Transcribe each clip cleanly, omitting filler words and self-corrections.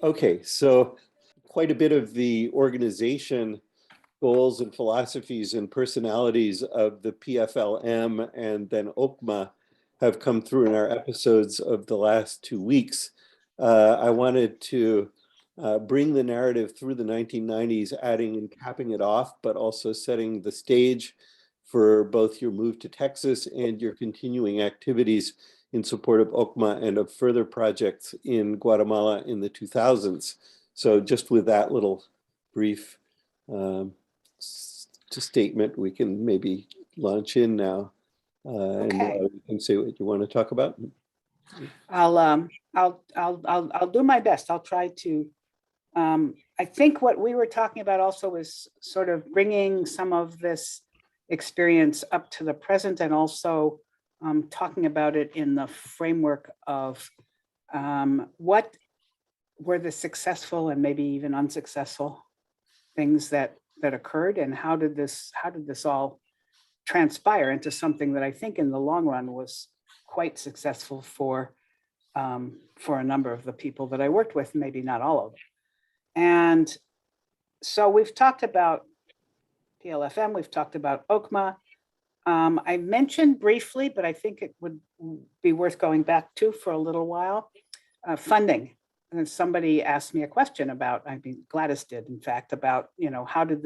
Okay, so quite a bit of the organization goals and philosophies and personalities of the PFLM and then OCMA have come through in our episodes of the last 2 weeks. I wanted to bring the narrative through the 1990s, adding and capping it off, but also setting the stage for both your move to Texas and your continuing activities in support of OCMA and of further projects in Guatemala in the 2000s. So just with that little brief statement, we can maybe launch in now. And Okay. you can say what you want to talk about. I'll do my best. I'll try to. I think what we were talking about also is sort of bringing some of this experience up to the present, and also talking about it in the framework of what were the successful and maybe even unsuccessful things that occurred, and how did this all transpire into something that I think in the long run was quite successful for a number of the people that I worked with, maybe not all of them. And so we've talked about PLFM, we've talked about OCMA. I mentioned briefly, but I think it would be worth going back to for a little while, funding. And somebody asked me a question about, I mean, Gladys did, in fact, about, how did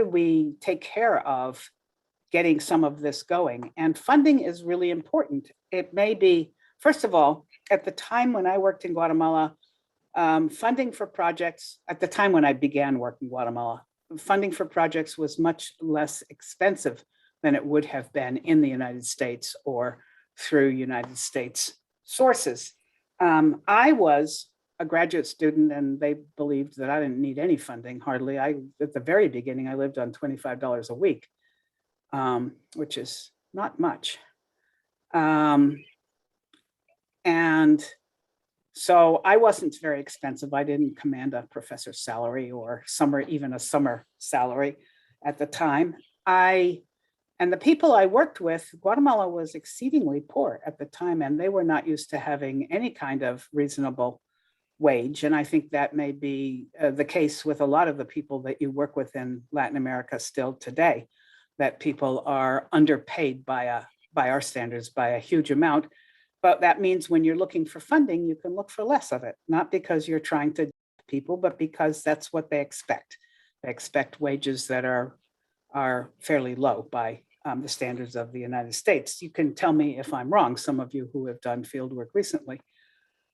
we take care of getting some of this going? And funding is really important. It may be, first of all, at the time when I worked in Guatemala, funding for projects, at the time when I began working in Guatemala, funding for projects was much less expensive than it would have been in the United States or through United States sources. I was a graduate student, and they believed that I didn't need any funding, hardly. At the very beginning, I lived on $25 a week, which is not much. And so I wasn't very expensive. I didn't command a professor's salary or even a summer salary at the time. And the people I worked with, Guatemala was exceedingly poor at the time, and they were not used to having any kind of reasonable wage. And I think that may be the case with a lot of the people that you work with in Latin America still today, that people are underpaid by our standards by a huge amount. But that means when you're looking for funding, you can look for less of it, not because you're trying to people, but because that's what they expect. They expect wages that are fairly low by the standards of the United States. You can tell me if I'm wrong, some of you who have done field work recently.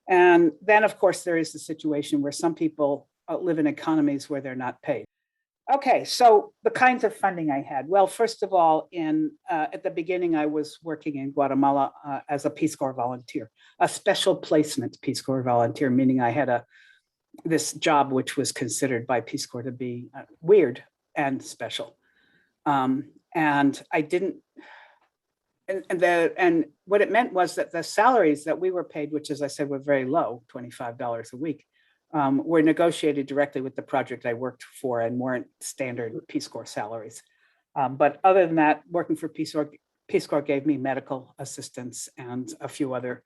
And then, of course, there is the situation where some people live in economies where they're not paid. Okay, so the kinds of funding I had. Well, first of all, at the beginning, I was working in Guatemala as a Peace Corps volunteer, a special placement Peace Corps volunteer, meaning I had this job which was considered by Peace Corps to be weird and special. And I didn't, and what it meant was that the salaries that we were paid, which, as I said, were very low, $25 a week, were negotiated directly with the project I worked for and weren't standard Peace Corps salaries. But other than that, working for Peace Corps gave me medical assistance and a few other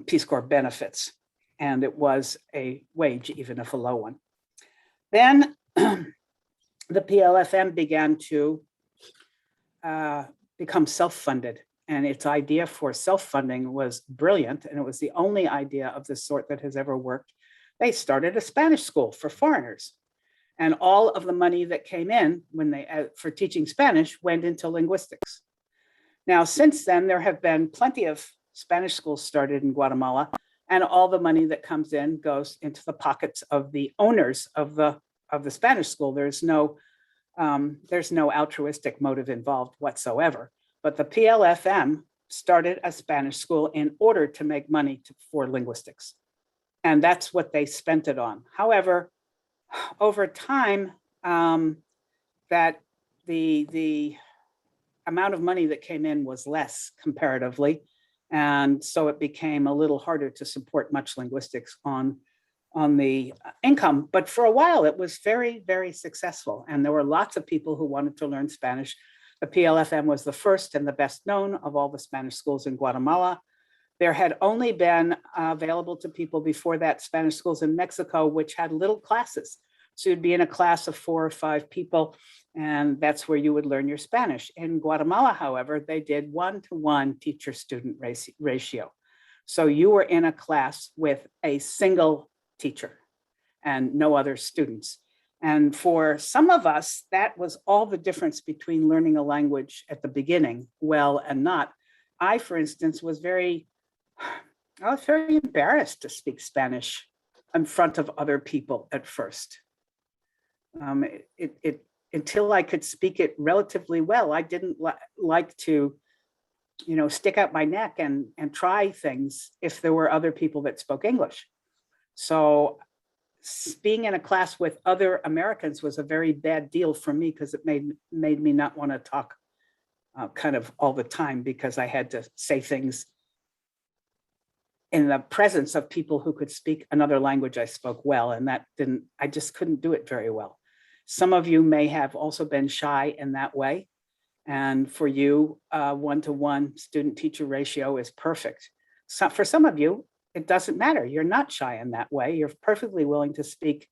Peace Corps benefits. And it was a wage, even if a low one. Then the PLFM began to become self-funded. And its idea for self-funding was brilliant. And it was the only idea of this sort that has ever worked. They started a Spanish school for foreigners. And all of the money that came in for teaching Spanish went into linguistics. Now, since then, there have been plenty of Spanish schools started in Guatemala, and all the money that comes in goes into the pockets of the owners of the Spanish school. There's no altruistic motive involved whatsoever. But the PLFM started a Spanish school in order to make money for linguistics. And that's what they spent it on. However, over time, that the amount of money that came in was less comparatively. And so it became a little harder to support much linguistics on the income. But for a while, it was very, very successful. And there were lots of people who wanted to learn Spanish. The PLFM was the first and the best known of all the Spanish schools in Guatemala. There had only been available to people before that Spanish schools in Mexico, which had little classes. So you'd be in a class of 4 or 5 people, and that's where you would learn your Spanish. In Guatemala, however, they did 1-to-1 teacher-student ratio. So you were in a class with a single teacher and no other students. And for some of us, that was all the difference between learning a language at the beginning, well and not. I, for instance, was very embarrassed to speak Spanish in front of other people at first. Until I could speak it relatively well, I didn't like to, stick out my neck and try things if there were other people that spoke English. So being in a class with other Americans was a very bad deal for me, because it made me not want to talk kind of all the time, because I had to say things in the presence of people who could speak another language I spoke well, and I just couldn't do it very well. Some of you may have also been shy in that way. And for you, 1-to-1 student-teacher ratio is perfect. So for some of you, it doesn't matter. You're not shy in that way. You're perfectly willing to speak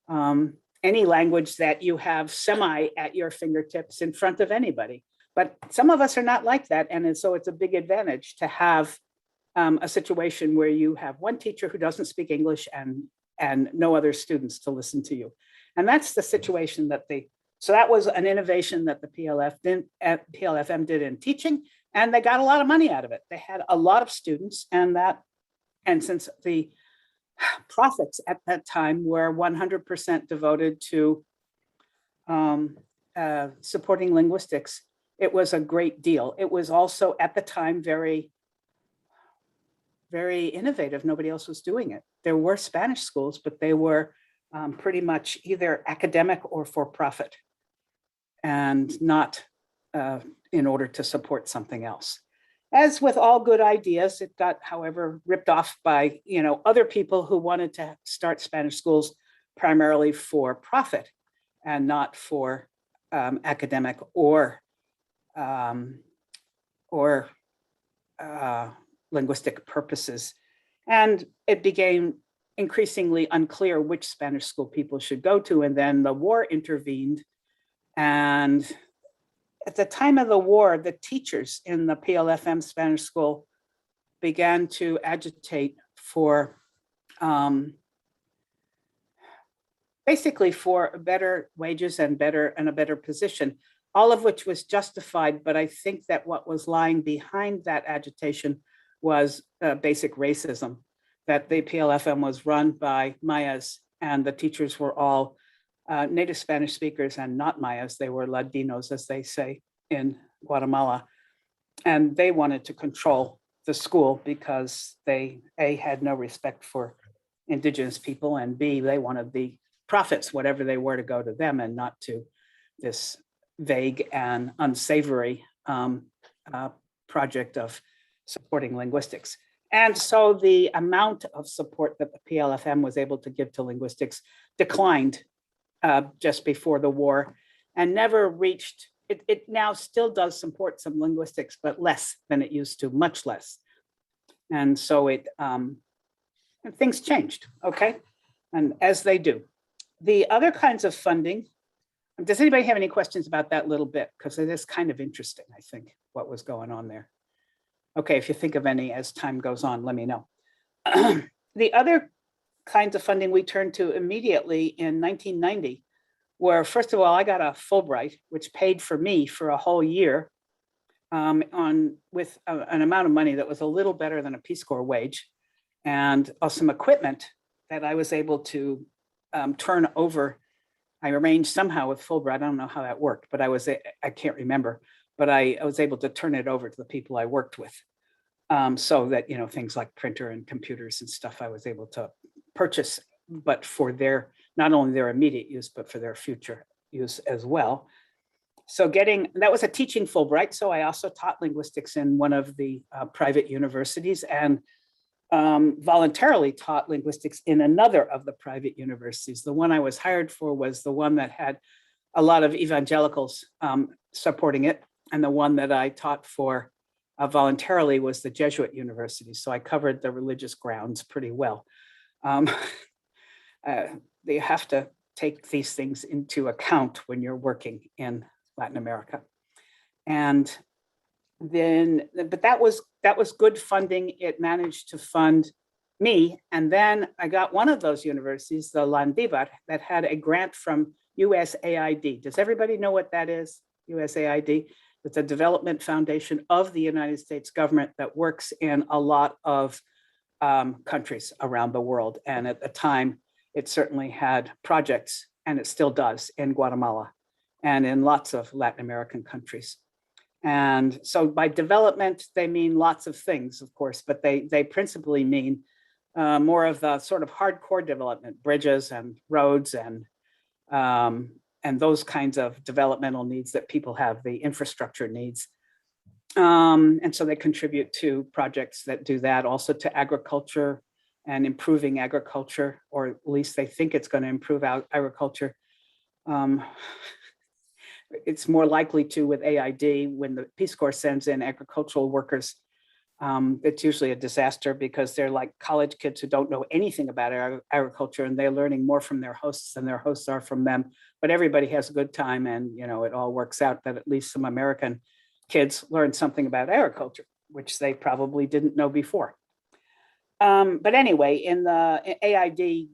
any language that you have semi at your fingertips in front of anybody. But some of us are not like that. And so it's a big advantage to have a situation where you have one teacher who doesn't speak English and no other students to listen to you. And that's the situation so that was an innovation that the PLFM did in teaching, and they got a lot of money out of it. They had a lot of students, and since the profits at that time were 100% devoted to supporting linguistics, it was a great deal. It was also at the time very, very innovative. Nobody else was doing it. There were Spanish schools, but they were pretty much either academic or for-profit, and not in order to support something else. As with all good ideas, it got, however, ripped off by other people who wanted to start Spanish schools primarily for profit and not for academic or linguistic purposes. And it became increasingly unclear which Spanish school people should go to. And then the war intervened. And at the time of the war, the teachers in the PLFM Spanish school began to agitate for basically for better wages and a better position, all of which was justified. But I think that what was lying behind that agitation was basic racism, that the PLFM was run by Mayas, and the teachers were all native Spanish speakers and not Mayas. They were Ladinos, as they say in Guatemala. And they wanted to control the school because they, A, had no respect for indigenous people, and B, they wanted the profits, whatever they were, to go to them and not to this vague and unsavory project of supporting linguistics. And so the amount of support that the PLFM was able to give to linguistics declined just before the war, and never reached, it now still does support some linguistics, but less than it used to, much less. And so things changed, okay? And as they do. The other kinds of funding, does anybody have any questions about that little bit? Because it is kind of interesting, I think, what was going on there. Okay, if you think of any as time goes on, let me know. The other kinds of funding we turned to immediately in 1990 were, first of all, I got a Fulbright, which paid for me for a whole year with an amount of money that was a little better than a Peace Corps wage, and some equipment that I was able to turn over. I arranged somehow with Fulbright, I don't know how that worked, but I can't remember, but I was able to turn it over to the people I worked with. So that, things like printer and computers and stuff I was able to purchase, but for not only their immediate use, but for their future use as well. So that was a teaching Fulbright. So I also taught linguistics in one of the private universities, and voluntarily taught linguistics in another of the private universities. The one I was hired for was the one that had a lot of evangelicals supporting it, and the one that I taught for voluntarily was the Jesuit university. So I covered the religious grounds pretty well. Um, they have to take these things into account when you're working in Latin America. And then, but that was good funding. It managed to fund me. And then I got one of those universities, the Landívar, that had a grant from USAID. Does everybody know what that is? USAID? It's a development foundation of the United States government that works in a lot of countries around the world. And at the time, it certainly had projects, and it still does, in Guatemala and in lots of Latin American countries. And so by development, they mean lots of things, of course, but they principally mean more of the sort of hardcore development, bridges and roads and those kinds of developmental needs that people have, the infrastructure needs. And so they contribute to projects that do that, also to agriculture and improving agriculture, or at least they think it's going to improve agriculture. It's more likely to with AID when the Peace Corps sends in agricultural workers. It's usually a disaster because they're like college kids who don't know anything about agriculture, and they're learning more from their hosts than their hosts are from them. But everybody has a good time, and it all works out that at least some American kids learn something about agriculture, which they probably didn't know before. But anyway, in the AID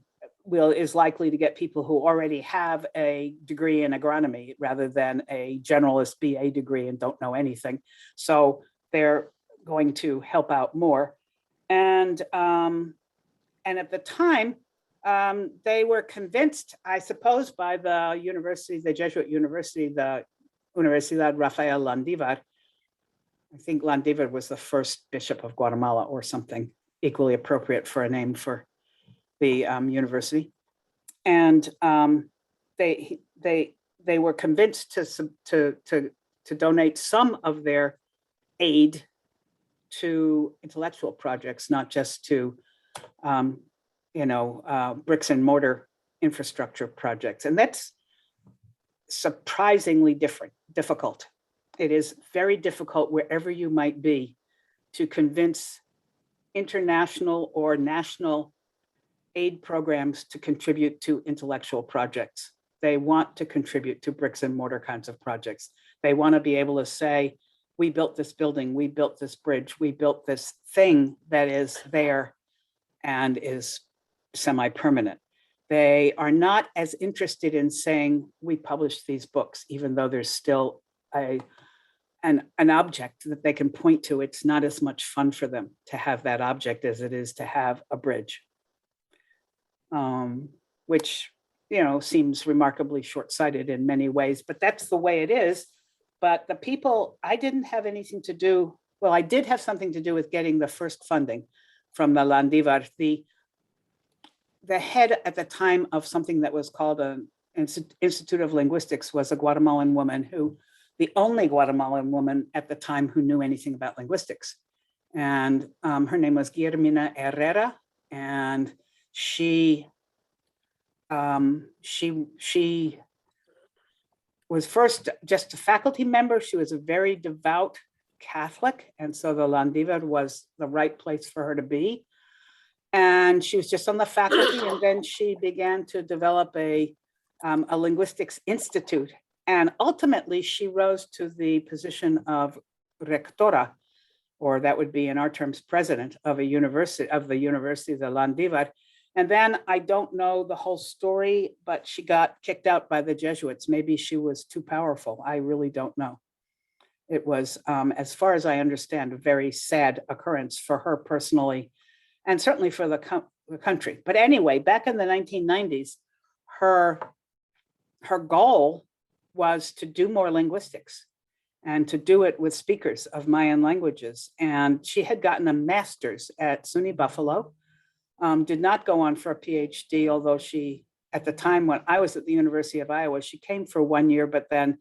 is likely to get people who already have a degree in agronomy rather than a generalist BA degree and don't know anything. So they're going to help out more. And at the time, they were convinced, I suppose, by the university, the Jesuit university, the Universidad Rafael Landívar. I think Landívar was the first bishop of Guatemala or something equally appropriate for a name for the university. And they were convinced to donate some of their aid to intellectual projects, not just to bricks and mortar infrastructure projects. And that's surprisingly difficult. It is very difficult wherever you might be to convince international or national aid programs to contribute to intellectual projects. They want to contribute to bricks and mortar kinds of projects. They want to be able to say, we built this building, we built this bridge, we built this thing that is there and is semi-permanent. They are not as interested in saying, we published these books, even though there's still an object that they can point to. It's not as much fun for them to have that object as it is to have a bridge, which seems remarkably short-sighted in many ways, but that's the way it is. But the people, I didn't have anything to do, well, I did have something to do with getting the first funding from the Landívar. The head at the time of something that was called an Institute of Linguistics was a Guatemalan woman the only Guatemalan woman at the time who knew anything about linguistics. And her name was Guillermina Herrera, and she was first just a faculty member. She was a very devout Catholic, and so the Landívar was the right place for her to be. And she was just on the faculty, and then she began to develop a linguistics institute. And ultimately, she rose to the position of rectora, or that would be in our terms, president of the University of the Landívar. And then I don't know the whole story, but she got kicked out by the Jesuits. Maybe she was too powerful. I really don't know. It was, as far as I understand, a very sad occurrence for her personally, and certainly for the country. But anyway, back in the 1990s, her goal was to do more linguistics and to do it with speakers of Mayan languages. And she had gotten a master's at SUNY Buffalo, did not go on for a PhD, although she, at the time when I was at the University of Iowa, she came for 1 year, but then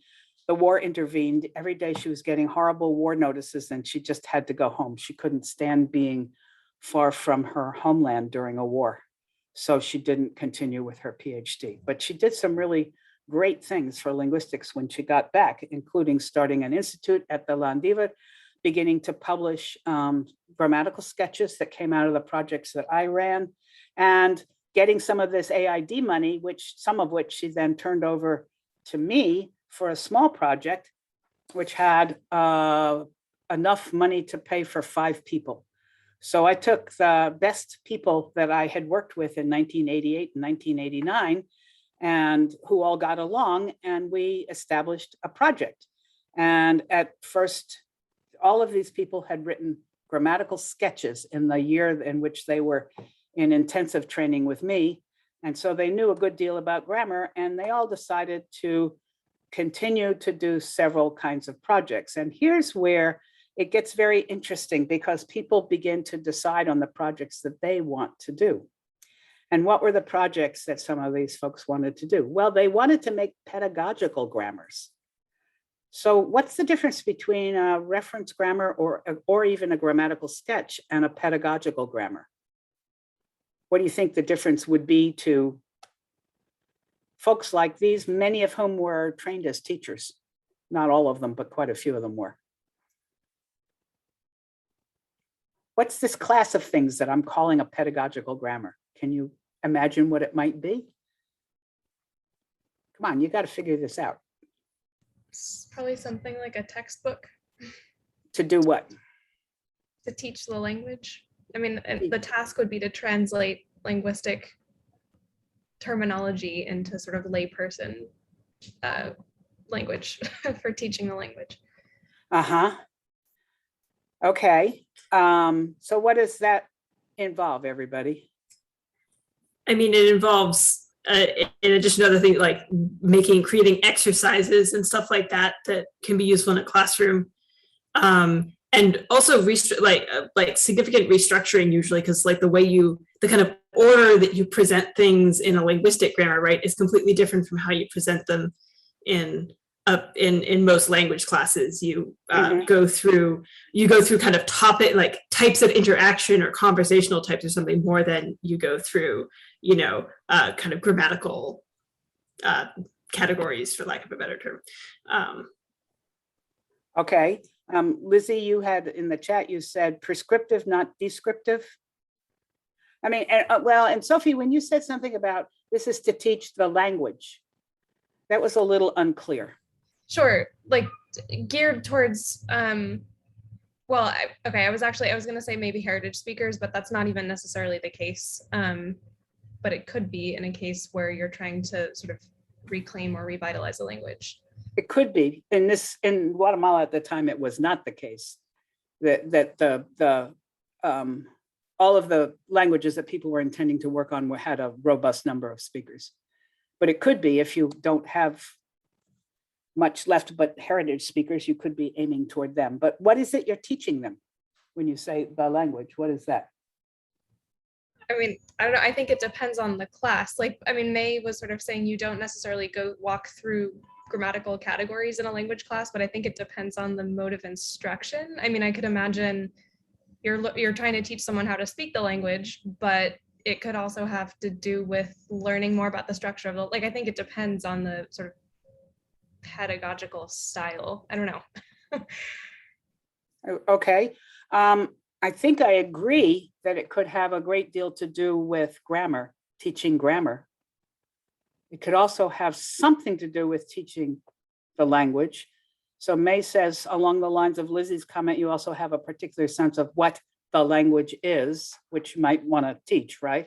the war intervened. Every day she was getting horrible war notices, and she just had to go home. She couldn't stand being far from her homeland during a war. So she didn't continue with her PhD, but she did some really great things for linguistics when she got back, including starting an institute at the Landívar, beginning to publish grammatical sketches that came out of the projects that I ran, and getting some of this AID money, some of which she then turned over to me for a small project, which had enough money to pay for 5 people. So I took the best people that I had worked with in 1988 and 1989, and who all got along, and we established a project. And at first, all of these people had written grammatical sketches in the year in which they were in intensive training with me. And so they knew a good deal about grammar, and they all decided to continue to do several kinds of projects. And here's where it gets very interesting, because people begin to decide on the projects that they want to do. And what were the projects that some of these folks wanted to do? Well, they wanted to make pedagogical grammars. So what's the difference between a reference grammar or even a grammatical sketch and a pedagogical grammar? What do you think the difference would be to folks like these, many of whom were trained as teachers? Not all of them, but quite a few of them were. What's this class of things that I'm calling a pedagogical grammar? Can you imagine what it might be? Come on, you got to figure this out. It's probably something like a textbook. To do what? To teach the language. I mean, the task would be to translate linguistic terminology into sort of layperson language for teaching the language. Uh-huh. Okay. So what does that involve, everybody? I mean, it involves, in addition to other things like creating exercises and stuff like that that can be useful in a classroom, and also like significant restructuring usually, because like the kind of order that you present things in a linguistic grammar, right, is completely different from how you present them in most language classes. You go through kind of topic, like types of interaction or conversational types or something, more than you go through, kind of grammatical categories, for lack of a better term. Okay. Lizzie, you had in the chat, you said prescriptive, not descriptive. I mean, and Sophie, when you said something about this is to teach the language, that was a little unclear. Sure, like geared towards, I was going to say maybe heritage speakers, but that's not even necessarily the case. But it could be in a case where you're trying to sort of reclaim or revitalize a language. It could be. In Guatemala at the time, it was not the case that all of the languages that people were intending to work on had a robust number of speakers. But it could be, if you don't have much left but heritage speakers, you could be aiming toward them. But what is it you're teaching them when you say the language? What is that? I mean, I don't know. I think it depends on the class. Like, I mean, May was sort of saying you don't necessarily go walk through grammatical categories in a language class, but I think it depends on the mode of instruction. I mean, I could imagine you're trying to teach someone how to speak the language, but it could also have to do with learning more about the structure of I think it depends on the sort of pedagogical style. I don't know. Okay. I think I agree that it could have a great deal to do with grammar, teaching grammar. It could also have something to do with teaching the language. So May says, along the lines of Lizzie's comment, you also have a particular sense of what the language is, which you might want to teach, right?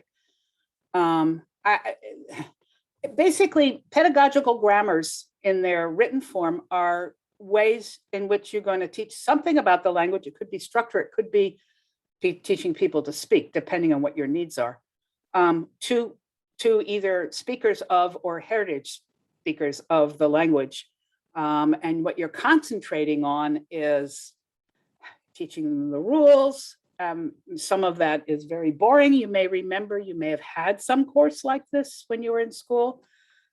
Basically, pedagogical grammars in their written form are ways in which you're going to teach something about the language. It could be structure, it could be teaching people to speak, depending on what your needs are, to either speakers of or heritage speakers of the language. And what you're concentrating on is teaching them the rules. Some of that is very boring. You may remember, you may have had some course like this when you were in school,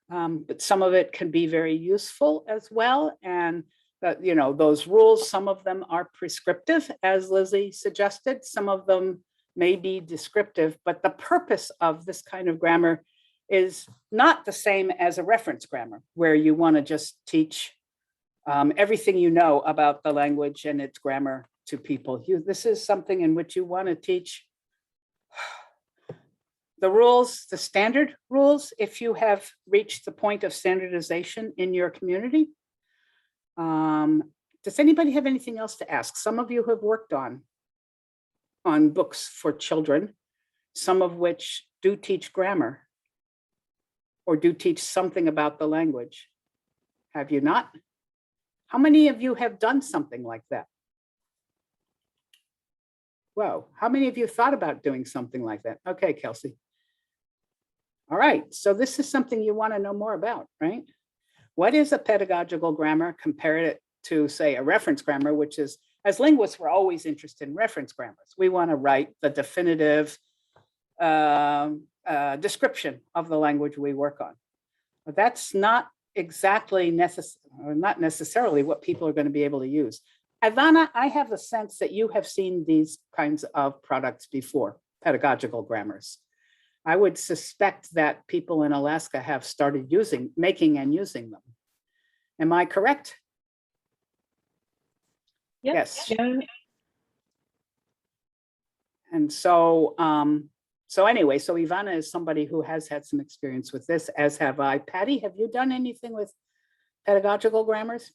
but some of it can be very useful as well. And those rules, some of them are prescriptive, as Lizzie suggested. Some of them may be descriptive, but the purpose of this kind of grammar is not the same as a reference grammar, where you want to just teach everything you know about the language and its grammar to people. This is something in which you want to teach the rules, the standard rules, if you have reached the point of standardization in your community. Does anybody have anything else to ask? Some of you have worked on books for children, some of which do teach grammar or do teach something about the language. Have you not? How many of you have done something like that? Whoa, how many of you thought about doing something like that? Okay, Kelsey. All right, so this is something you want to know more about, right? What is a pedagogical grammar? Compare it to, say, a reference grammar, which is, as linguists, we're always interested in reference grammars. We want to write the definitive description of the language we work on. But that's not exactly not necessarily what people are going to be able to use. Ivana, I have the sense that you have seen these kinds of products before, pedagogical grammars. I would suspect that people in Alaska have started making and using them. Am I correct? Yep. Yes. Yeah. And so, so Ivana is somebody who has had some experience with this, as have I. Patty, have you done anything with pedagogical grammars?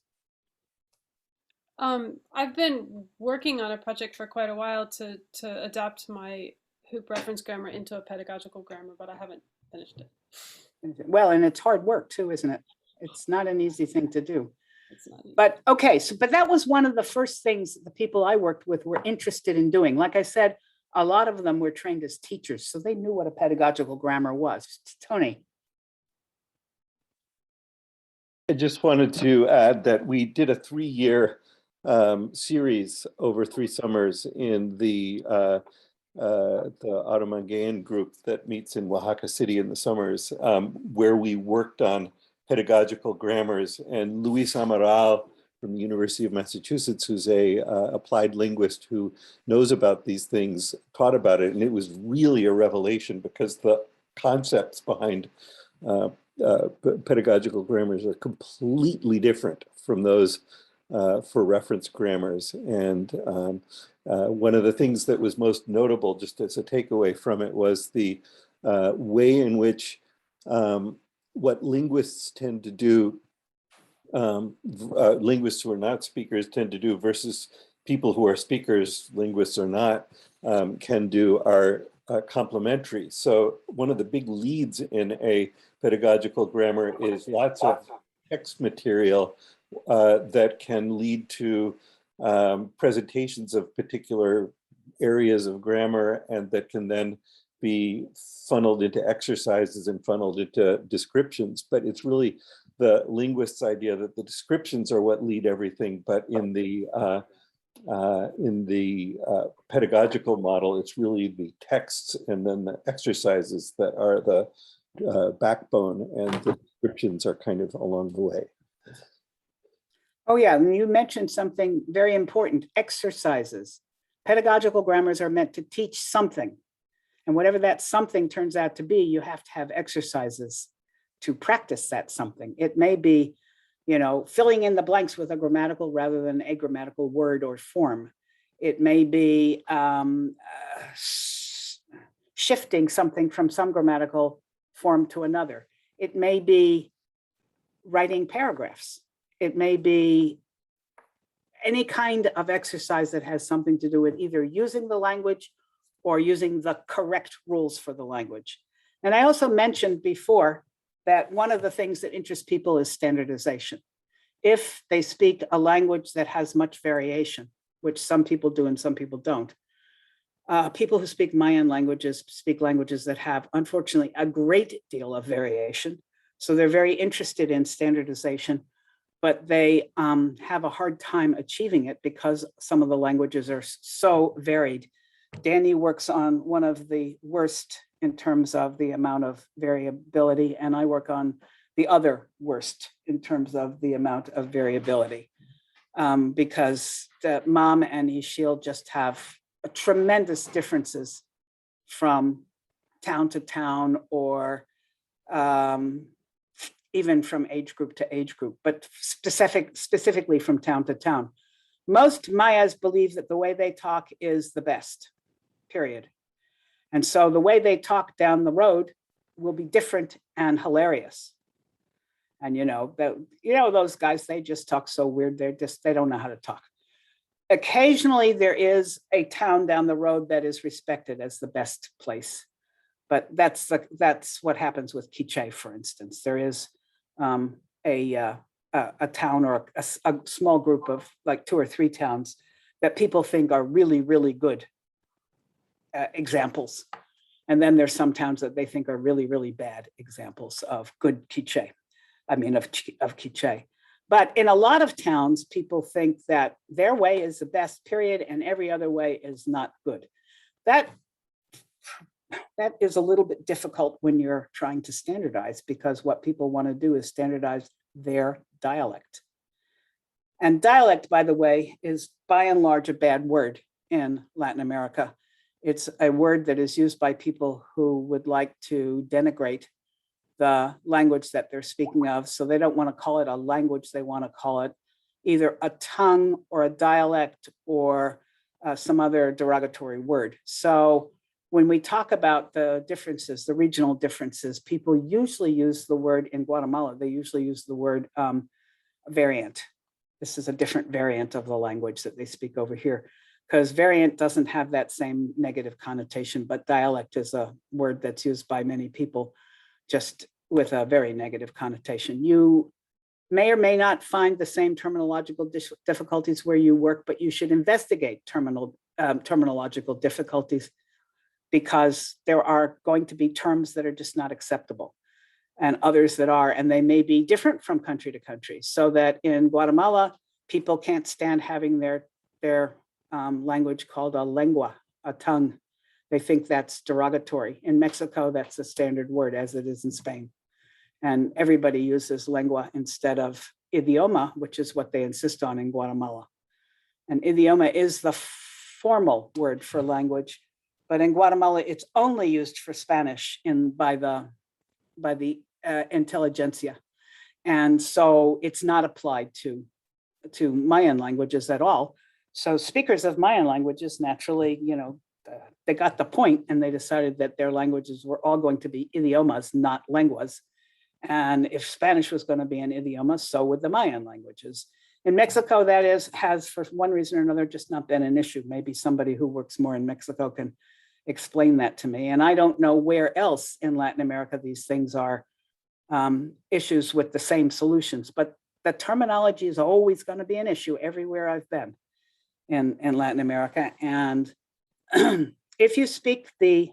I've been working on a project for quite a while to adapt my Hoop reference grammar into a pedagogical grammar, but I haven't finished it. Well, and it's hard work too, isn't it? It's not an easy thing to do. It's not easy. But okay, but that was one of the first things the people I worked with were interested in doing. Like I said, a lot of them were trained as teachers, so they knew what a pedagogical grammar was. Tony. I just wanted to add that we did a 3-year series over 3 summers in the Automanguean group that meets in Oaxaca City in the summers, where we worked on pedagogical grammars. And Luis Amaral from the University of Massachusetts, who's a applied linguist who knows about these things, taught about it. And it was really a revelation because the concepts behind pedagogical grammars are completely different from those for reference grammars. And one of the things that was most notable, just as a takeaway from it, was the way in which what linguists tend to do, linguists who are not speakers tend to do versus people who are speakers, linguists or not, can do are complementary. So one of the big leads in a pedagogical grammar is lots of text material that can lead to presentations of particular areas of grammar, and that can then be funneled into exercises and funneled into descriptions. But it's really the linguist's idea that the descriptions are what lead everything, but in the pedagogical model, it's really the texts and then the exercises that are the backbone, and the descriptions are kind of along the way. Oh yeah, and you mentioned something very important, exercises. Pedagogical grammars are meant to teach something. And whatever that something turns out to be, you have to have exercises to practice that something. It may be, filling in the blanks with a grammatical rather than a grammatical word or form. It may be shifting something from some grammatical form to another. It may be writing paragraphs. It may be any kind of exercise that has something to do with either using the language or using the correct rules for the language. And I also mentioned before that one of the things that interests people is standardization. If they speak a language that has much variation, which some people do and some people don't, people who speak Mayan languages speak languages that have, unfortunately, a great deal of variation. So they're very interested in standardization, but they have a hard time achieving it because some of the languages are so varied. Danny works on one of the worst in terms of the amount of variability, and I work on the other worst in terms of the amount of variability, because the Mam and Ixil just have tremendous differences from town to town, or even from age group to age group, but specifically from town to town. most Mayas believe that the way they talk is the best, period. And so the way they talk down the road will be different and hilarious. And those guys, they just talk so weird. They don't know how to talk. Occasionally there is a town down the road that is respected as the best place. But that's what happens with Quiche, for instance. There is a town or a small group of like 2 or 3 towns that people think are really, really good examples. And then there's some towns that they think are really, really bad examples of good Quiche. Of Quiche. But in a lot of towns, people think that their way is the best, period, and every other way is not good. That is a little bit difficult when you're trying to standardize, because what people want to do is standardize their dialect. And dialect, by the way, is by and large a bad word in Latin America. It's a word that is used by people who would like to denigrate the language that they're speaking of. So they don't want to call it a language. They want to call it either a tongue or a dialect or some other derogatory word. So when we talk about the differences, the regional differences, people usually use the word in Guatemala, they usually use the word variant. This is a different variant of the language that they speak over here, because variant doesn't have that same negative connotation, but dialect is a word that's used by many people just with a very negative connotation. You may or may not find the same terminological difficulties where you work, but you should investigate terminological difficulties, because there are going to be terms that are just not acceptable and others that are, and they may be different from country to country. So that in Guatemala, people can't stand having their language called a lengua, a tongue. They think that's derogatory. In Mexico, that's a standard word, as it is in Spain. And everybody uses lengua instead of idioma, which is what they insist on in Guatemala. And idioma is the formal word for language, but in Guatemala, it's only used for Spanish by the intelligentsia. And so it's not applied to Mayan languages at all. So speakers of Mayan languages naturally, they got the point, and they decided that their languages were all going to be idiomas, not lenguas. And if Spanish was going to be an idioma, so would the Mayan languages. In Mexico, that has for one reason or another just not been an issue. Maybe somebody who works more in Mexico can explain that to me. And I don't know where else in Latin America these things are issues with the same solutions, but the terminology is always going to be an issue everywhere I've been in Latin America. And if you speak the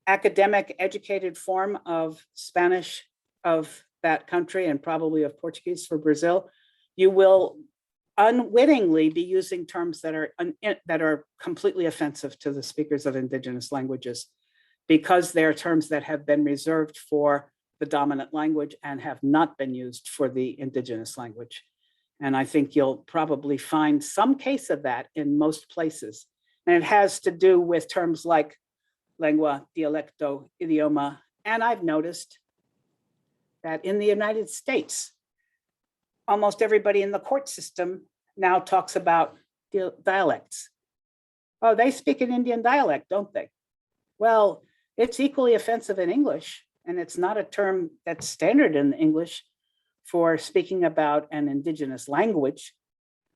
academic educated form of Spanish of that country, and probably of Portuguese for Brazil, you will unwittingly be using terms that are completely offensive to the speakers of indigenous languages, because they're terms that have been reserved for the dominant language and have not been used for the indigenous language. And I think you'll probably find some case of that in most places. And it has to do with terms like lengua, dialecto, idioma. And I've noticed that in the United States, almost everybody in the court system now talks about dialects. Oh, they speak an Indian dialect, don't they? Well, it's equally offensive in English, and it's not a term that's standard in English for speaking about an indigenous language.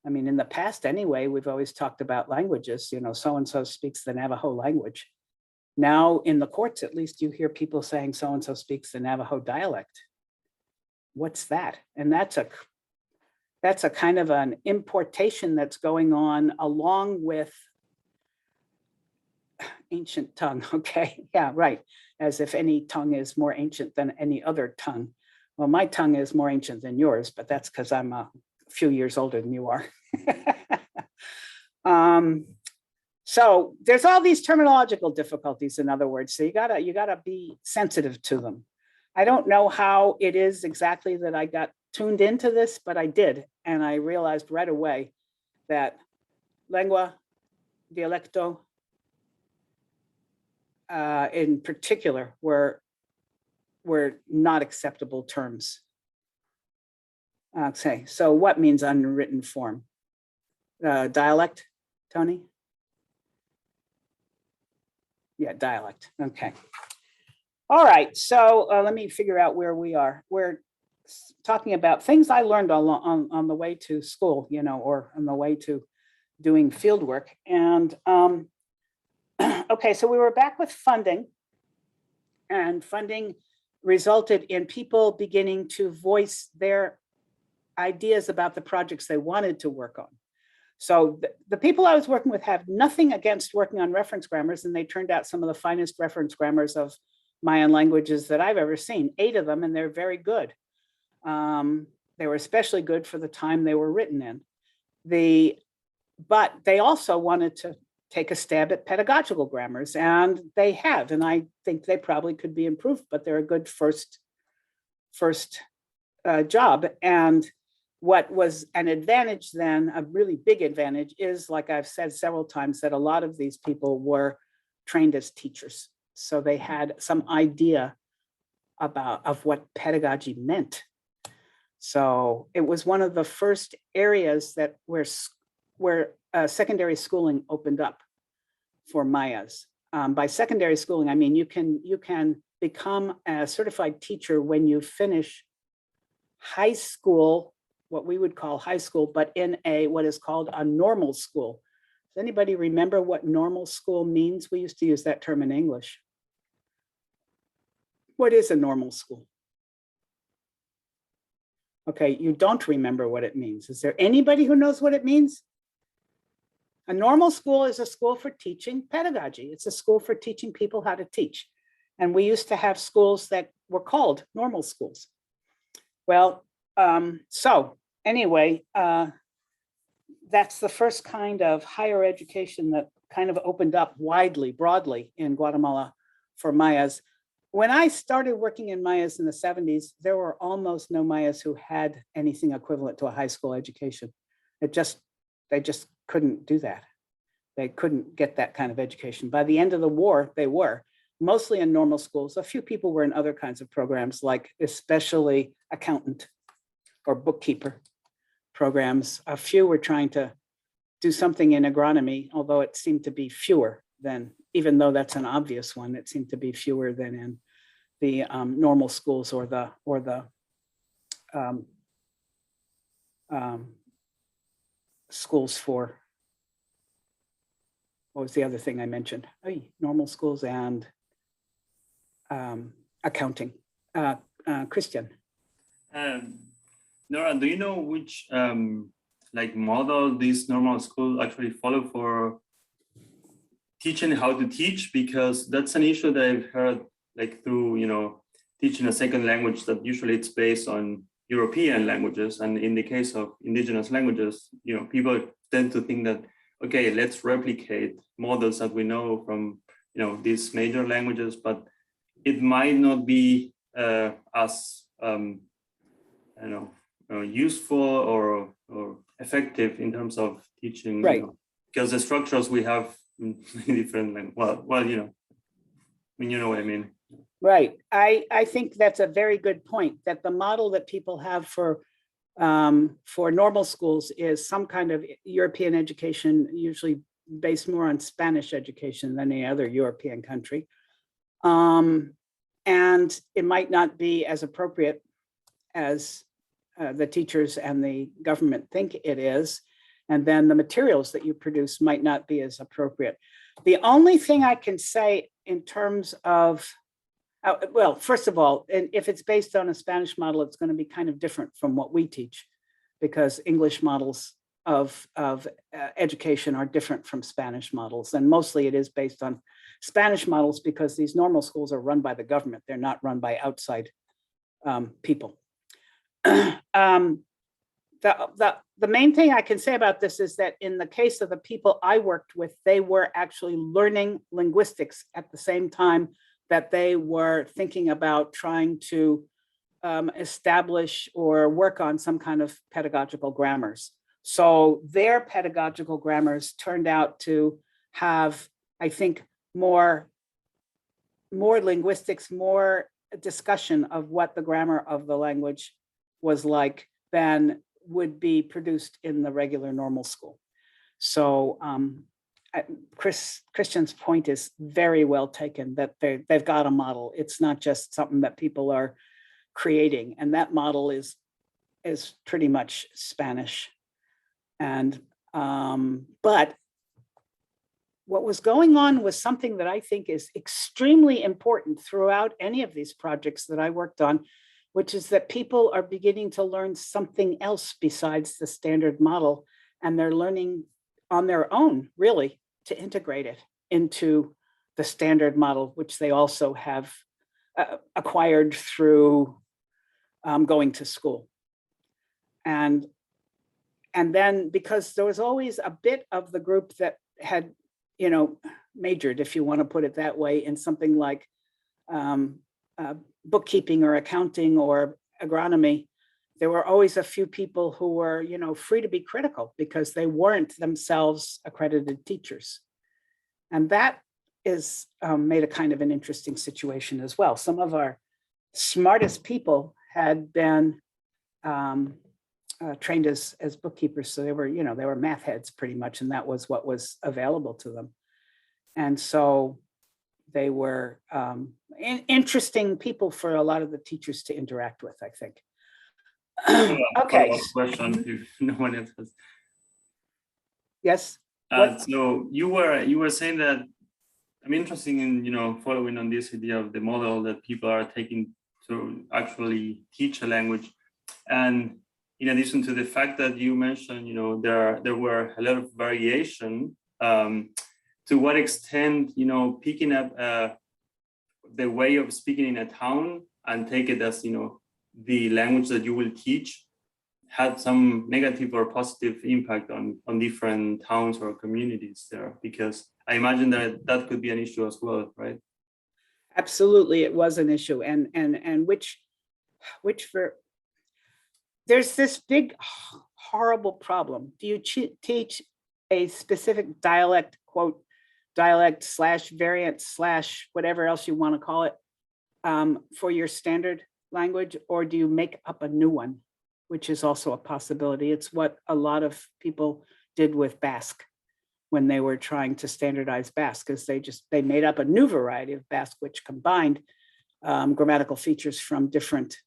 I mean, in the past anyway, we've always talked about languages, so-and-so speaks the Navajo language. Now in the courts, at least, you hear people saying so-and-so speaks the Navajo dialect. What's that? And that's a kind of an importation that's going on along with ancient tongue, okay? Yeah, right. As if any tongue is more ancient than any other tongue. Well, my tongue is more ancient than yours, but that's because I'm a few years older than you are. So there's all these terminological difficulties, in other words, so you gotta be sensitive to them. I don't know how it is exactly that I got tuned into this, but I did. And I realized right away that lengua, dialecto, in particular, were not acceptable terms. Okay, so what means unwritten form? Dialect, Tony? Yeah, dialect, okay. All right, so let me figure out where we are. We're talking about things I learned on the way to school, you know, or on the way to doing field work. And okay, so we were back with funding, and funding resulted in people beginning to voice their ideas about the projects they wanted to work on. So the people I was working with have nothing against working on reference grammars, and they turned out some of the finest reference grammars of Mayan languages that I've ever seen, 8 of them, and they're very good. They were especially good for the time they were written in. But they also wanted to take a stab at pedagogical grammars, and they have, and I think they probably could be improved, but they're a good first job. And what was an advantage then, a really big advantage, is, like I've said several times, that a lot of these people were trained as teachers. So they had some idea of what pedagogy meant. So it was one of the first areas that where secondary schooling opened up for Mayas. By secondary schooling, I mean you can become a certified teacher when you finish high school, what we would call high school, but in what is called a normal school. Does anybody remember what normal school means? We used to use that term in English. What is a normal school? Okay, you don't remember what it means. Is there anybody who knows what it means? A normal school is a school for teaching pedagogy. It's a school for teaching people how to teach. And we used to have schools that were called normal schools. Well, so anyway, that's the first kind of higher education that kind of opened up widely, broadly in Guatemala for Mayas. When I started working in Mayas in the 70s, there were almost no Mayas who had anything equivalent to a high school education. They just couldn't do that. They couldn't get that kind of education. By the end of the war, they were mostly in normal schools. A few people were in other kinds of programs, like especially accountant or bookkeeper programs. A few were trying to do something in agronomy, although it seemed to be fewer than, even though that's an obvious one, it seemed to be fewer than in the normal schools or the schools for, what was the other thing I mentioned? Normal schools and accounting. Christian. Nora, do you know which like model these normal schools actually follow for teaching how to teach? Because that's an issue that I've heard, like through, you know, teaching a second language, that usually it's based on European languages. And in the case of indigenous languages, you know, people tend to think that, okay, let's replicate models that we know from, you know, these major languages, but it might not be as, I don't know, useful or effective in terms of teaching, Right. You know, because the structures we have different, well, you know, I mean, you know what I mean. Right. I think that's a very good point, that the model that people have for normal schools is some kind of European education, usually based more on Spanish education than any other European country. And it might not be as appropriate as the teachers and the government think it is. And then the materials that you produce might not be as appropriate. The only thing I can say in terms of, well, first of all, and if it's based on a Spanish model, it's going to be kind of different from what we teach, because English models of education are different from Spanish models. And mostly it is based on Spanish models because these normal schools are run by the government. They're not run by outside people. The main thing I can say about this is that in the case of the people I worked with, they were actually learning linguistics at the same time that they were thinking about trying to establish or work on some kind of pedagogical grammars. So their pedagogical grammars turned out to have, I think, more linguistics, more discussion of what the grammar of the language was like than would be produced in the regular normal school. So Christian's point is very well taken, that they've got a model. It's not just something that people are creating, and that model is pretty much Spanish. And but what was going on was something that I think is extremely important throughout any of these projects that I worked on, which is that people are beginning to learn something else besides the standard model, and they're learning on their own, really, to integrate it into the standard model, which they also have acquired through going to school. And then, because there was always a bit of the group that had, majored, if you want to put it that way, in something like bookkeeping or accounting or agronomy, there were always a few people who were, free to be critical because they weren't themselves accredited teachers. And that is made a kind of an interesting situation as well. Some of our smartest people had been trained as bookkeepers, so they were math heads pretty much, and that was what was available to them. And so they were interesting people for a lot of the teachers to interact with, I think. Okay. Question if no one else has. Yes. So you were saying that I'm interested in following on this idea of the model that people are taking to actually teach a language, and in addition to the fact that you mentioned there were a lot of variation, to what extent picking up the way of speaking in a town and take it as the language that you will teach had some negative or positive impact on different towns or communities there, because I imagine that could be an issue as well, right? Absolutely, it was an issue, and which for there's this big horrible problem. Do you teach a specific dialect, quote, dialect / variant / whatever else you want to call it, for your standard language, or do you make up a new one, which is also a possibility? It's what a lot of people did with Basque when they were trying to standardize Basque, because they made up a new variety of Basque, which combined grammatical features from different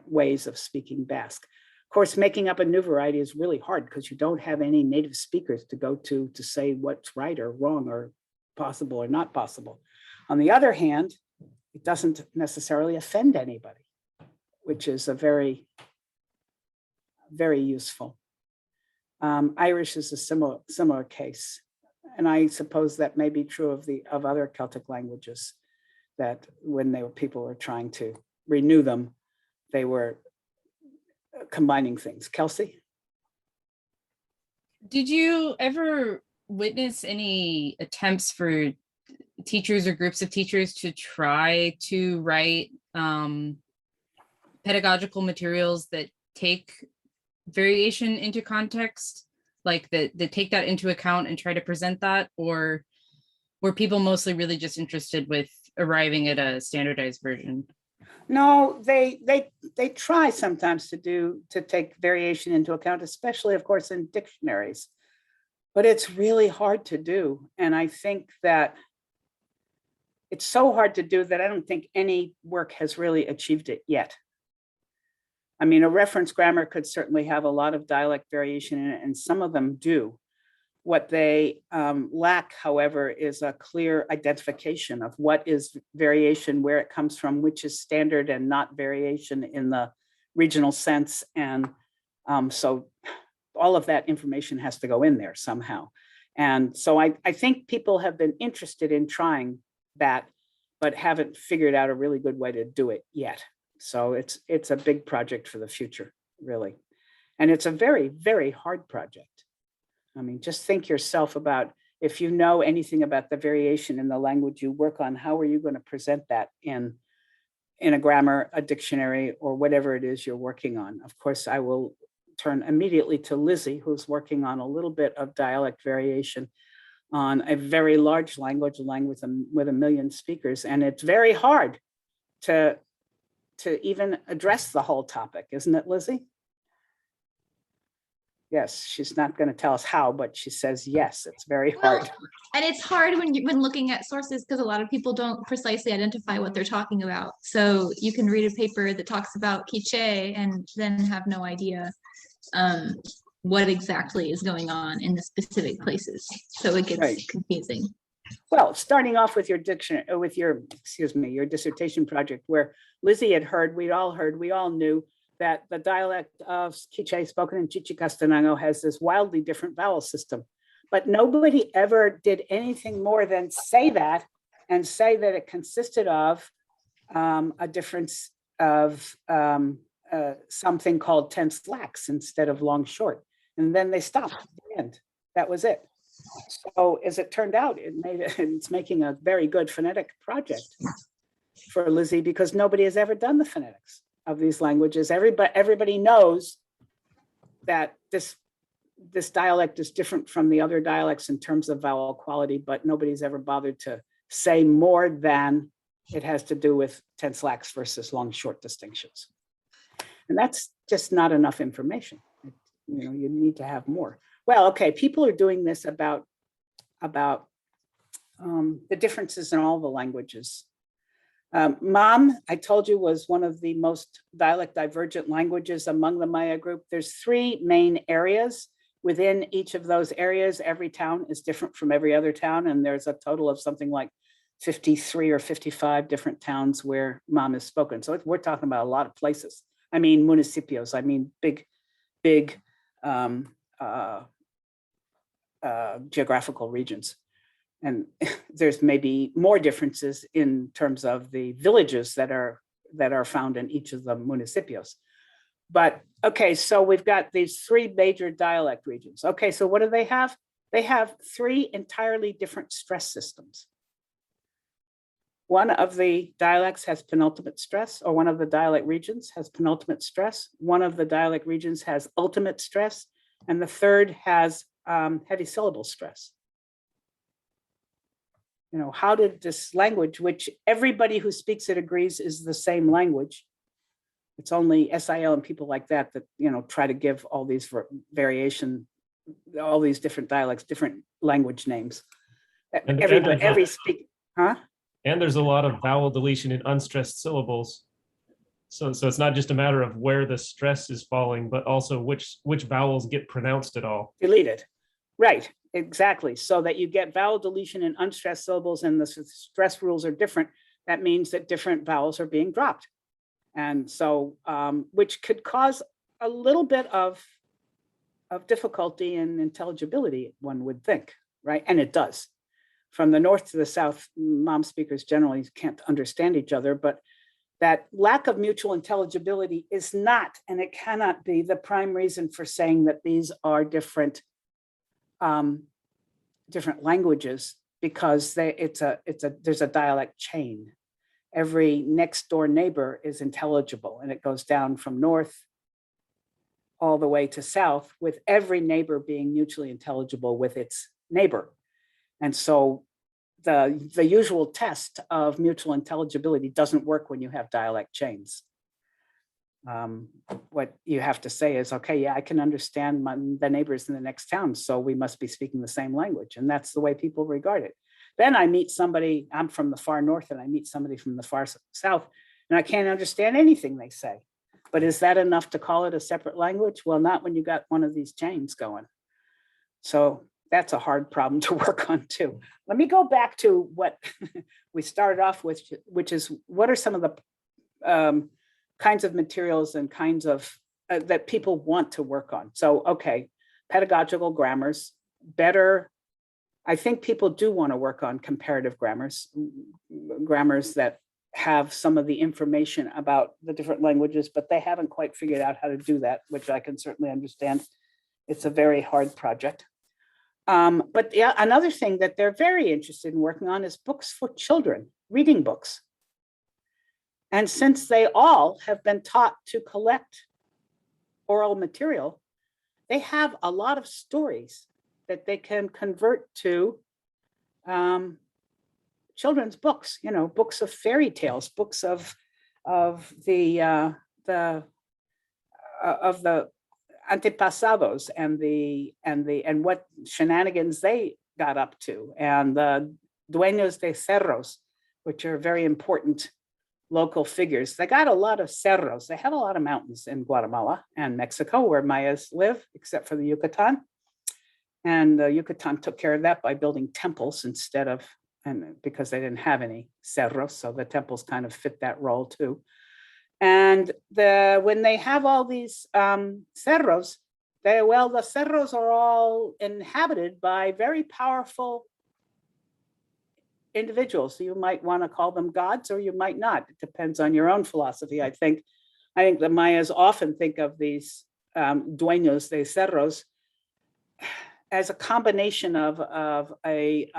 ways of speaking Basque. Of course, making up a new variety is really hard because you don't have any native speakers to go to say what's right or wrong or possible or not possible. On the other hand, it doesn't necessarily offend anybody, which is a very, very useful. Irish is a similar case, and I suppose that may be true of other Celtic languages, that when people were trying to renew them, they were combining things. Kelsey? Did you ever witness any attempts for teachers or groups of teachers to try to write pedagogical materials that take variation into context, like that take that into account and try to present that? Or were people mostly really just interested with arriving at a standardized version? No, they try sometimes to take variation into account, especially, of course, in dictionaries, but it's really hard to do. And I think that it's so hard to do that I don't think any work has really achieved it yet. I mean, a reference grammar could certainly have a lot of dialect variation in it, and some of them do. What they lack, however, is a clear identification of what is variation, where it comes from, which is standard and not variation in the regional sense. And so all of that information has to go in there somehow. And so I think people have been interested in trying that, but haven't figured out a really good way to do it yet. So it's a big project for the future, really. And it's a very, very hard project. I mean, just think yourself about, if you know anything about the variation in the language you work on, how are you going to present that in a grammar, a dictionary, or whatever it is you're working on? Of course, I will turn immediately to Lizzie, who's working on a little bit of dialect variation on a very large language, a language with 1 million speakers. And it's very hard to even address the whole topic, isn't it, Lizzie? Yes, she's not going to tell us how, but she says yes. It's very Well, hard. and it's hard when looking at sources because a lot of people don't precisely identify what they're talking about. So you can read a paper that talks about Quiche and then have no idea what exactly is going on in the specific places. So it gets Right. confusing. Well, starting off with your your dissertation project, where Lizzie had heard, we all knew that the dialect of Quiche spoken in Chichicastenango has this wildly different vowel system. But nobody ever did anything more than say that and say that it consisted of a difference of something called tense lax instead of long short. And then they stopped at the end. That was it. So as it turned out, it's making a very good phonetic project for Lizzie because nobody has ever done the phonetics of these languages. Everybody knows that this dialect is different from the other dialects in terms of vowel quality, but nobody's ever bothered to say more than it has to do with tense lax versus long short distinctions. And that's just not enough information. You need to have more. Well, okay, people are doing this about the differences in all the languages. Mam, I told you, was one of the most dialect divergent languages among the Maya group. There's 3 main areas. Within each of those areas, every town is different from every other town, and there's a total of something like 53 or 55 different towns where Mam is spoken. So we're talking about a lot of places. I mean, municipios, I mean, big geographical regions. And there's maybe more differences in terms of the villages that are found in each of the municipios. But okay, so we've got these 3 major dialect regions. Okay, so what do they have? They have 3 entirely different stress systems. One of the dialects has penultimate stress, or one of the dialect regions has penultimate stress. One of the dialect regions has ultimate stress, and the third has heavy syllable stress. How did this language, which everybody who speaks it agrees is the same language, it's only SIL and people like that try to give all these variation, all these different dialects, different language names. Every speak, huh? And there's a lot of vowel deletion in unstressed syllables. So it's not just a matter of where the stress is falling, but also which vowels get pronounced at all. Deleted. Right, exactly. So that you get vowel deletion in unstressed syllables and the stress rules are different. That means that different vowels are being dropped. And so, which could cause a little bit of difficulty in intelligibility, one would think, right? And it does. From the north to the south, Mam speakers generally can't understand each other, but that lack of mutual intelligibility is not, and it cannot be, the prime reason for saying that these are different languages, because there's a dialect chain. Every next door neighbor is intelligible, and it goes down from north all the way to south, with every neighbor being mutually intelligible with its neighbor. And so the usual test of mutual intelligibility doesn't work when you have dialect chains. What you have to say is, okay, yeah, I can understand the neighbors in the next town, so we must be speaking the same language. And that's the way people regard it. Then I meet somebody, I'm from the far north, and I meet somebody from the far south, and I can't understand anything they say. But is that enough to call it a separate language? Well, not when you got one of these chains going. So that's a hard problem to work on too. Let me go back to what we started off with, which is, what are some of the kinds of materials and kinds of that people want to work on? So, okay, pedagogical grammars, better. I think people do want to work on comparative grammars that have some of the information about the different languages, but they haven't quite figured out how to do that, which I can certainly understand. It's a very hard project. But yeah, another thing that they're very interested in working on is books for children, reading books. And since they all have been taught to collect oral material, they have a lot of stories that they can convert to children's books, books of fairy tales, books of the antepasados and what shenanigans they got up to, and the dueños de cerros, which are very important local figures. They got a lot of cerros. They have a lot of mountains in Guatemala and Mexico where Mayas live, except for the Yucatan. And the Yucatan took care of that by building temples instead of, and because they didn't have any cerros, so the temples kind of fit that role too. And when they have all these cerros, the cerros are all inhabited by very powerful individuals. So you might want to call them gods, or you might not. It depends on your own philosophy. I think the Mayas often think of these dueños de cerros as a combination of a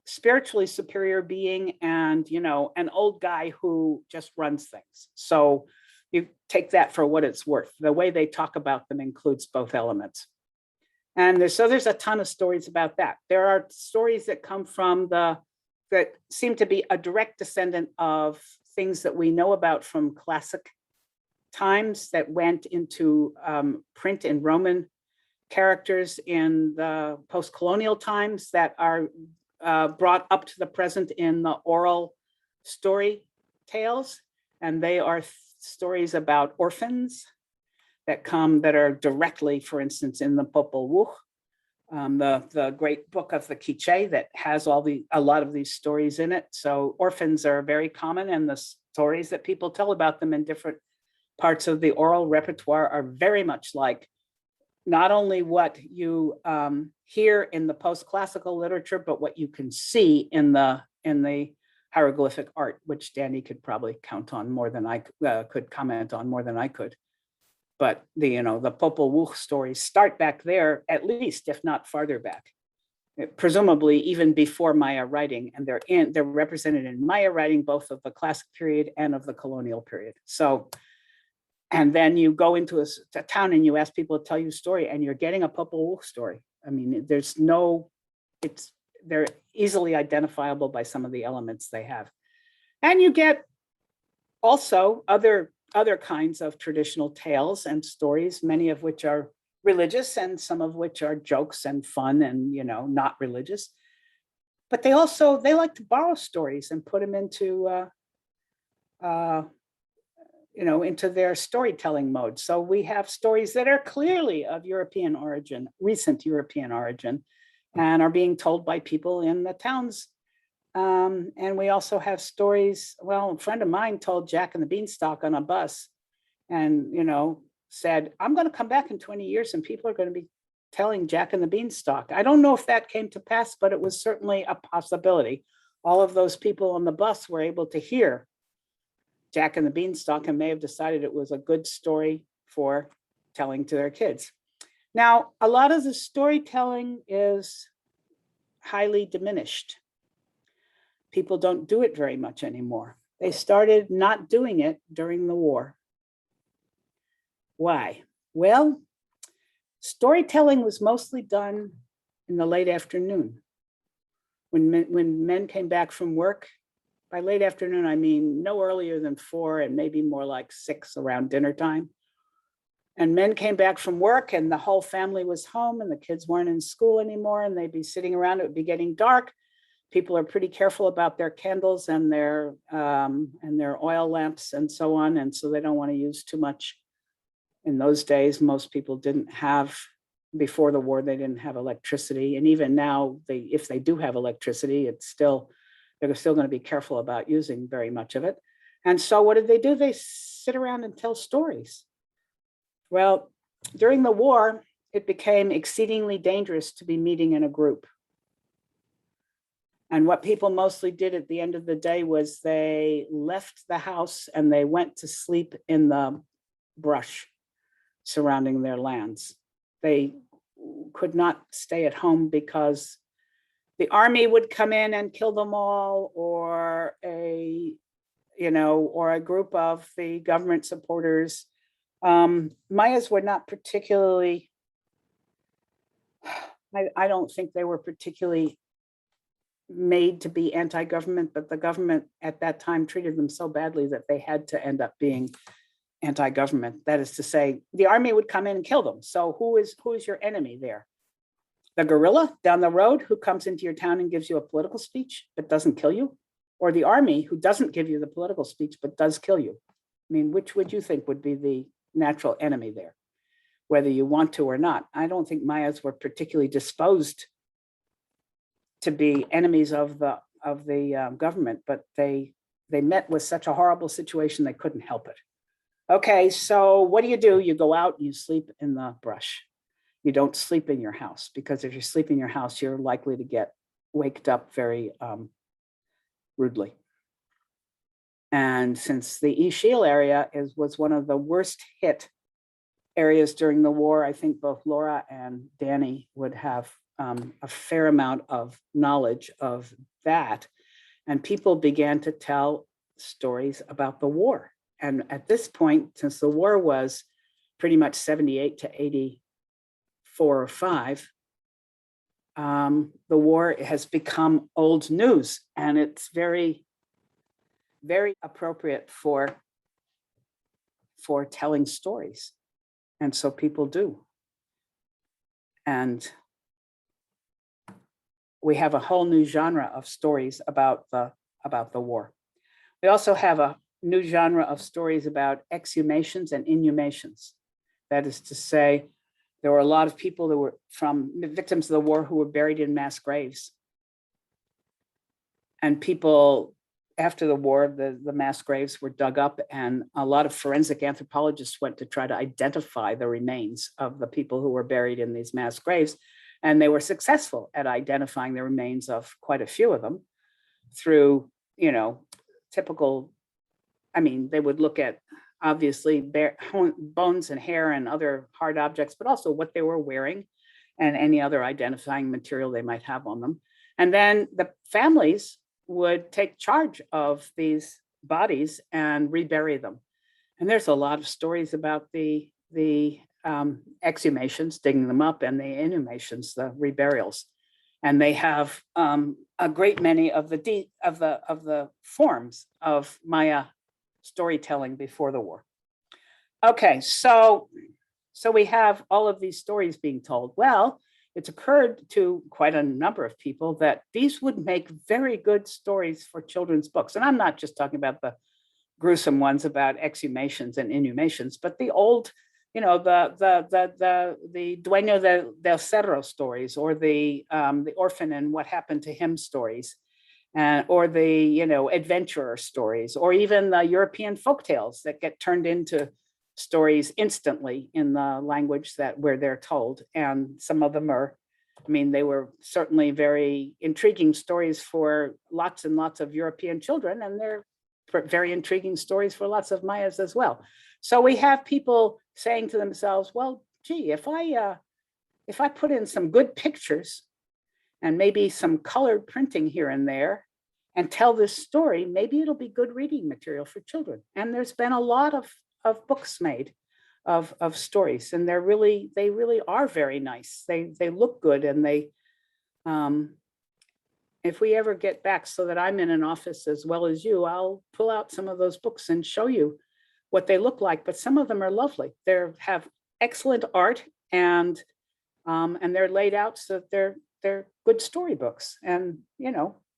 spiritually superior being and, you know, an old guy who just runs things. So you take that for what it's worth. The way they talk about them includes both elements. And there's a ton of stories about that. There are stories that come from that seem to be a direct descendant of things that we know about from classic times that went into print in Roman characters in the post-colonial times that are brought up to the present in the oral story tales. And they are stories about orphans that are directly, for instance, in the Popol Vuh, the great book of the Quiche that has a lot of these stories in it. So orphans are very common, and the stories that people tell about them in different parts of the oral repertoire are very much like not only what you hear in the post-classical literature, but what you can see in the hieroglyphic art, which Danny could probably count on more than I could comment on more than I could. But the Popol Vuh stories start back there, at least, if not farther back, presumably even before Maya writing, and they're represented in Maya writing, both of the classic period and of the colonial period. So, and then you go into a town and you ask people to tell you a story, and you're getting a Popol Vuh story. I mean, they're easily identifiable by some of the elements they have. And you get also other kinds of traditional tales and stories, many of which are religious and some of which are jokes and fun and, you know, not religious. But they like to borrow stories and put them into into their storytelling mode. So we have stories that are clearly of European origin, recent European origin, and are being told by people in the towns. And we also have stories. Well, a friend of mine told Jack and the Beanstalk on a bus, and, you know, said, I'm going to come back in 20 years and people are going to be telling Jack and the Beanstalk. I don't know if that came to pass, but it was certainly a possibility. All of those people on the bus were able to hear Jack and the Beanstalk and may have decided it was a good story for telling to their kids. Now, a lot of the storytelling is highly diminished. People don't do it very much anymore. They started not doing it during the war. Why? Well, storytelling was mostly done in the late afternoon. When men came back from work, by late afternoon, I mean no earlier than 4 and maybe more like 6 around dinner time. And men came back from work and the whole family was home and the kids weren't in school anymore and they'd be sitting around, it would be getting dark. People are pretty careful about their candles and their oil lamps and so on. And so they don't want to use too much. In those days, most people didn't have, before the war, they didn't have electricity. And even now, if they do have electricity, they're still going to be careful about using very much of it. And so what did they do? They sit around and tell stories. Well, during the war, it became exceedingly dangerous to be meeting in a group. And what people mostly did at the end of the day was they left the house and they went to sleep in the brush surrounding their lands. They could not stay at home because the army would come in and kill them all, or a group of the government supporters. Mayas were not particularly, I don't think they were particularly made to be anti-government, but the government at that time treated them so badly that they had to end up being anti-government. That is to say, the army would come in and kill them. So who is your enemy there? The guerrilla down the road who comes into your town and gives you a political speech but doesn't kill you? Or the army who doesn't give you the political speech but does kill you? I mean, which would you think would be the natural enemy there, whether you want to or not? I don't think Mayas were particularly disposed to be enemies of the government, but they met with such a horrible situation they couldn't help it. Okay, so what do? You go out and you sleep in the brush. You don't sleep in your house, because if you sleep in your house, you're likely to get waked up very rudely. And since the East Shield area was one of the worst hit areas during the war, I think both Laura and Danny would have a fair amount of knowledge of that. And people began to tell stories about the war. And at this point, since the war was pretty much 78 to 84 or 5, the war has become old news, and it's very, very appropriate for telling stories. And so people do. And we have a whole new genre of stories about the war. We also have a new genre of stories about exhumations and inhumations. That is to say, there were a lot of people that were from victims of the war who were buried in mass graves. And people after the war, the mass graves were dug up, and a lot of forensic anthropologists went to try to identify the remains of the people who were buried in these mass graves. And they were successful at identifying the remains of quite a few of them through, typical, they would look at obviously bones and hair and other hard objects, but also what they were wearing and any other identifying material they might have on them. And then the families would take charge of these bodies and rebury them. And there's a lot of stories about the exhumations, digging them up, and the inhumations, the reburials. And they have a great many of the forms of Maya storytelling before the war. Okay, so we have all of these stories being told. Well, it's occurred to quite a number of people that these would make very good stories for children's books. And I'm not just talking about the gruesome ones about exhumations and inhumations, but the old, the Dueño del Cerro stories, or the orphan and what happened to him stories, or the adventurer stories, or even the European folktales that get turned into stories instantly in the language where they're told. And some of them are, they were certainly very intriguing stories for lots and lots of European children, and they're very intriguing stories for lots of Mayas as well. So we have people saying to themselves, well, gee, if I put in some good pictures and maybe some colored printing here and there and tell this story, maybe it'll be good reading material for children. And there's been a lot of books made of stories, and they really are very nice. They look good, and they, if we ever get back so that I'm in an office as well as you, I'll pull out some of those books and show you what they look like. But some of them are lovely. They have excellent art, and they're laid out so that they're good storybooks. And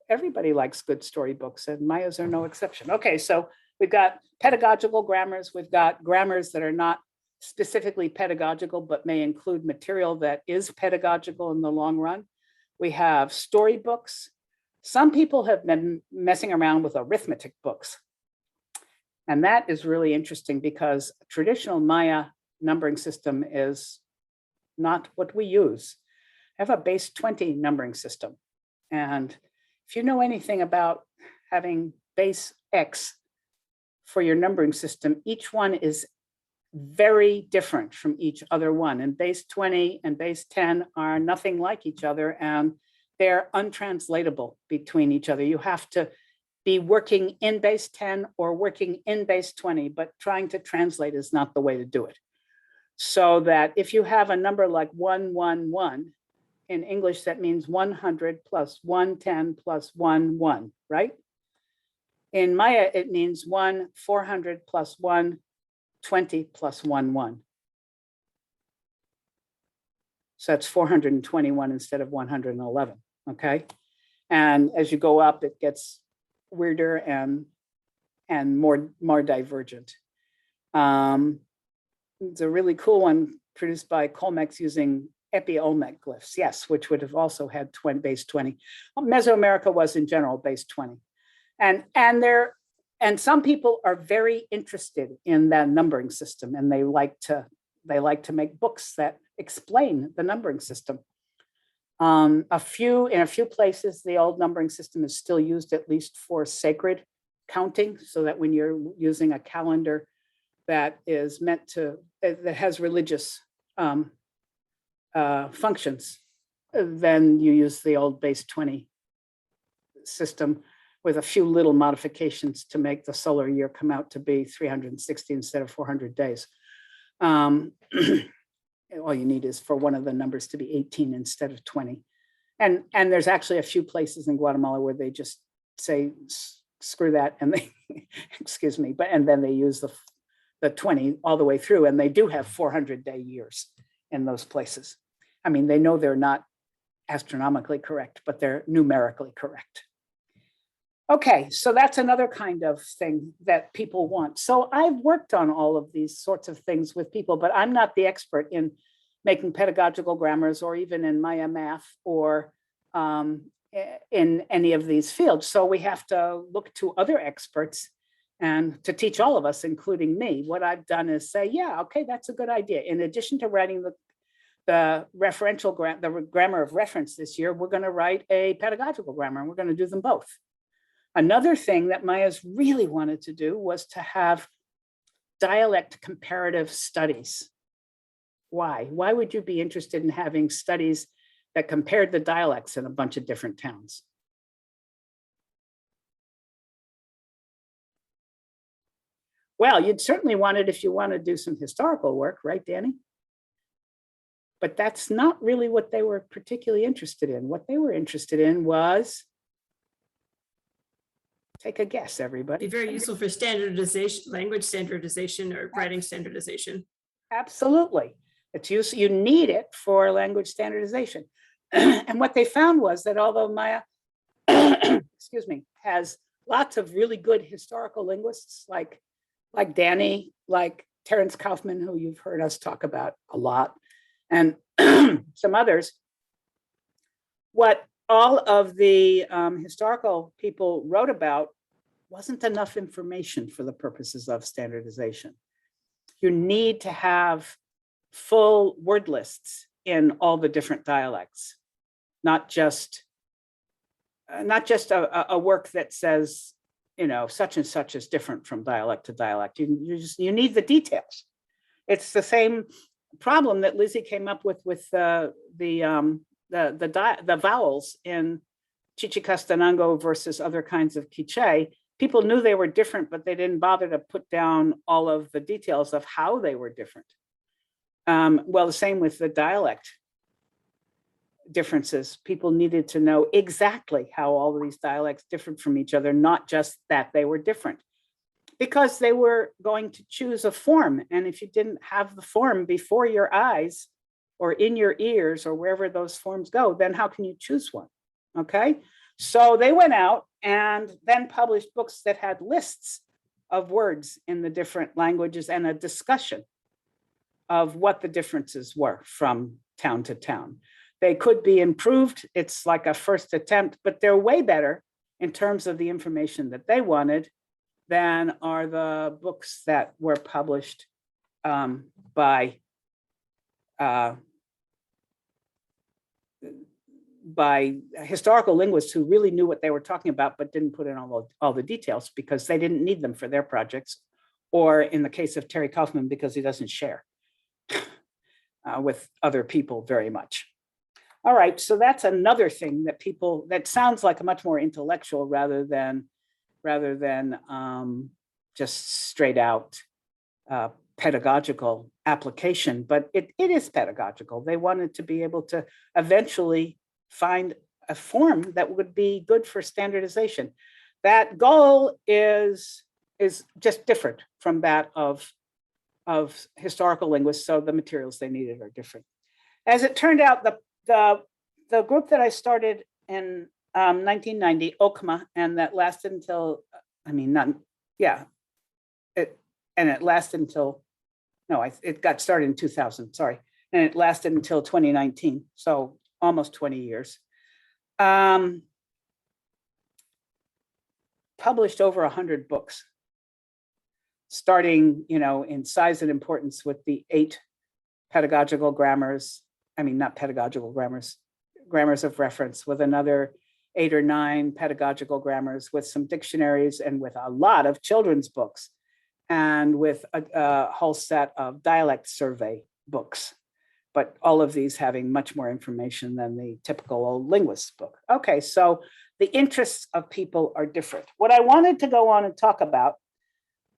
everybody likes good storybooks, and Mayas are no exception. Okay, so we've got pedagogical grammars. We've got grammars that are not specifically pedagogical, but may include material that is pedagogical in the long run. We have storybooks. Some people have been messing around with arithmetic books. And that is really interesting because traditional Maya numbering system is not what we use. I have a base 20 numbering system. And if you know anything about having base X for your numbering system, each one is very different from each other one. And base 20 and base 10 are nothing like each other, and they're untranslatable between each other. You have to be working in base 10 or working in base 20, but trying to translate is not the way to do it. So that if you have a number like 111, in English, that means 100 plus 110 plus 1, right? In Maya, it means 400 plus 1, 20 plus 1, 1. So that's 421 instead of 111, okay? And as you go up, it gets weirder and more divergent. It's a really cool one produced by Colmex using Epi-Olmec glyphs, yes, which would have also had base 20. Well, Mesoamerica was in general base 20. And some people are very interested in that numbering system, and they like to make books that explain the numbering system. In a few places, the old numbering system is still used, at least for sacred counting, so that when you're using a calendar that is meant to, that has religious functions, then you use the old base 20 system with a few little modifications to make the solar year come out to be 360 instead of 400 days. All you need is for one of the numbers to be 18 instead of 20. And there's actually a few places in Guatemala where they just say, screw that, and they, excuse me, and then they use the 20 all the way through, and they do have 400-day years in those places. I mean, they know they're not astronomically correct, but they're numerically correct. Okay, so that's another kind of thing that people want. So I've worked on all of these sorts of things with people, but I'm not the expert in making pedagogical grammars or even in Maya math or in any of these fields. So we have to look to other experts and to teach all of us, including me. What I've done is say, yeah, okay, that's a good idea. In addition to writing the referential the grammar of reference this year, we're going to write a pedagogical grammar, and we're going to do them both. Another thing that Maya's really wanted to do was to have dialect comparative studies. Why? Why would you be interested in having studies that compared the dialects in a bunch of different towns? Well, you'd certainly want it if you want to do some historical work, right, Danny? But that's not really what they were particularly interested in. What they were interested in was, take a guess, everybody. Be very useful for standardization, language standardization, or writing standardization. Absolutely. It's useful. You need it for language standardization. And what they found was that although Maya, excuse me, has lots of really good historical linguists like Danny, like Terence Kaufman, who you've heard us talk about a lot, and some others, what all of the historical people wrote about wasn't enough information for the purposes of standardization. You need to have full word lists in all the different dialects, not just a work that says, you know, such and such is different from dialect to dialect. You need the details. It's the same problem that Lizzie came up with the vowels in Chichicastenango versus other kinds of Quiche. People knew they were different, but they didn't bother to put down all of the details of how they were different. Well, the same with the dialect differences. People needed to know exactly how all of these dialects differed from each other, not just that they were different, because they were going to choose a form. And if you didn't have the form before your eyes or in your ears or wherever those forms go, then how can you choose one? Okay, so they went out and then published books that had lists of words in the different languages and a discussion of what the differences were from town to town. They could be improved. It's like a first attempt, but they're way better in terms of the information that they wanted than are the books that were published by historical linguists who really knew what they were talking about, but didn't put in all the details because they didn't need them for their projects, or in the case of Terry Kaufman, because he doesn't share with other people very much. All right, so that's another thing that sounds like a much more intellectual rather than just straight out pedagogical application, but it is pedagogical. They wanted to be able to eventually find a form that would be good for standardization. That goal is just different from that of of historical linguists, so the materials they needed are different. As it turned out, the group that I started in 1990, OCMA, and that lasted until, it lasted until, it got started in 2000, sorry, and it lasted until 2019, so almost 20 years. Published over 100 books, starting, in size and importance with the 8 pedagogical grammars, not pedagogical grammars, grammars of reference, with another 8 or 9 pedagogical grammars, with some dictionaries, and with a lot of children's books, and with a whole set of dialect survey books. But all of these having much more information than the typical old linguist book. Okay, so the interests of people are different. What I wanted to go on and talk about,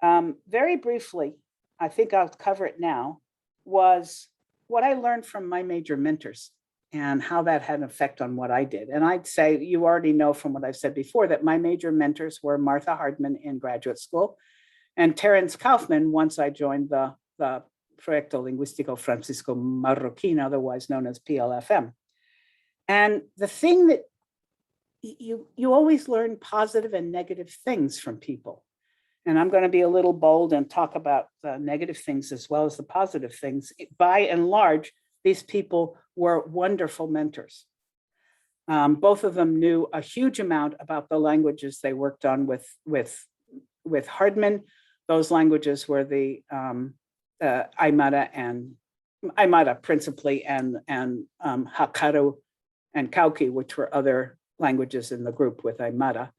very briefly, I think I'll cover it now, was what I learned from my major mentors and how that had an effect on what I did. And I'd say, you already know from what I've said before, that my major mentors were Martha Hardman in graduate school and Terence Kaufman once I joined the Proyecto Lingüístico Francisco Marroquín, otherwise known as PLFM. And the thing that you always learn positive and negative things from people. And I'm going to be a little bold and talk about the negative things as well as the positive things. By and large, these people were wonderful mentors. Both of them knew a huge amount about the languages they worked on with Hardman. Those languages were the Aymara principally, and Hakaru and Kauki, which were other languages in the group with Aymara.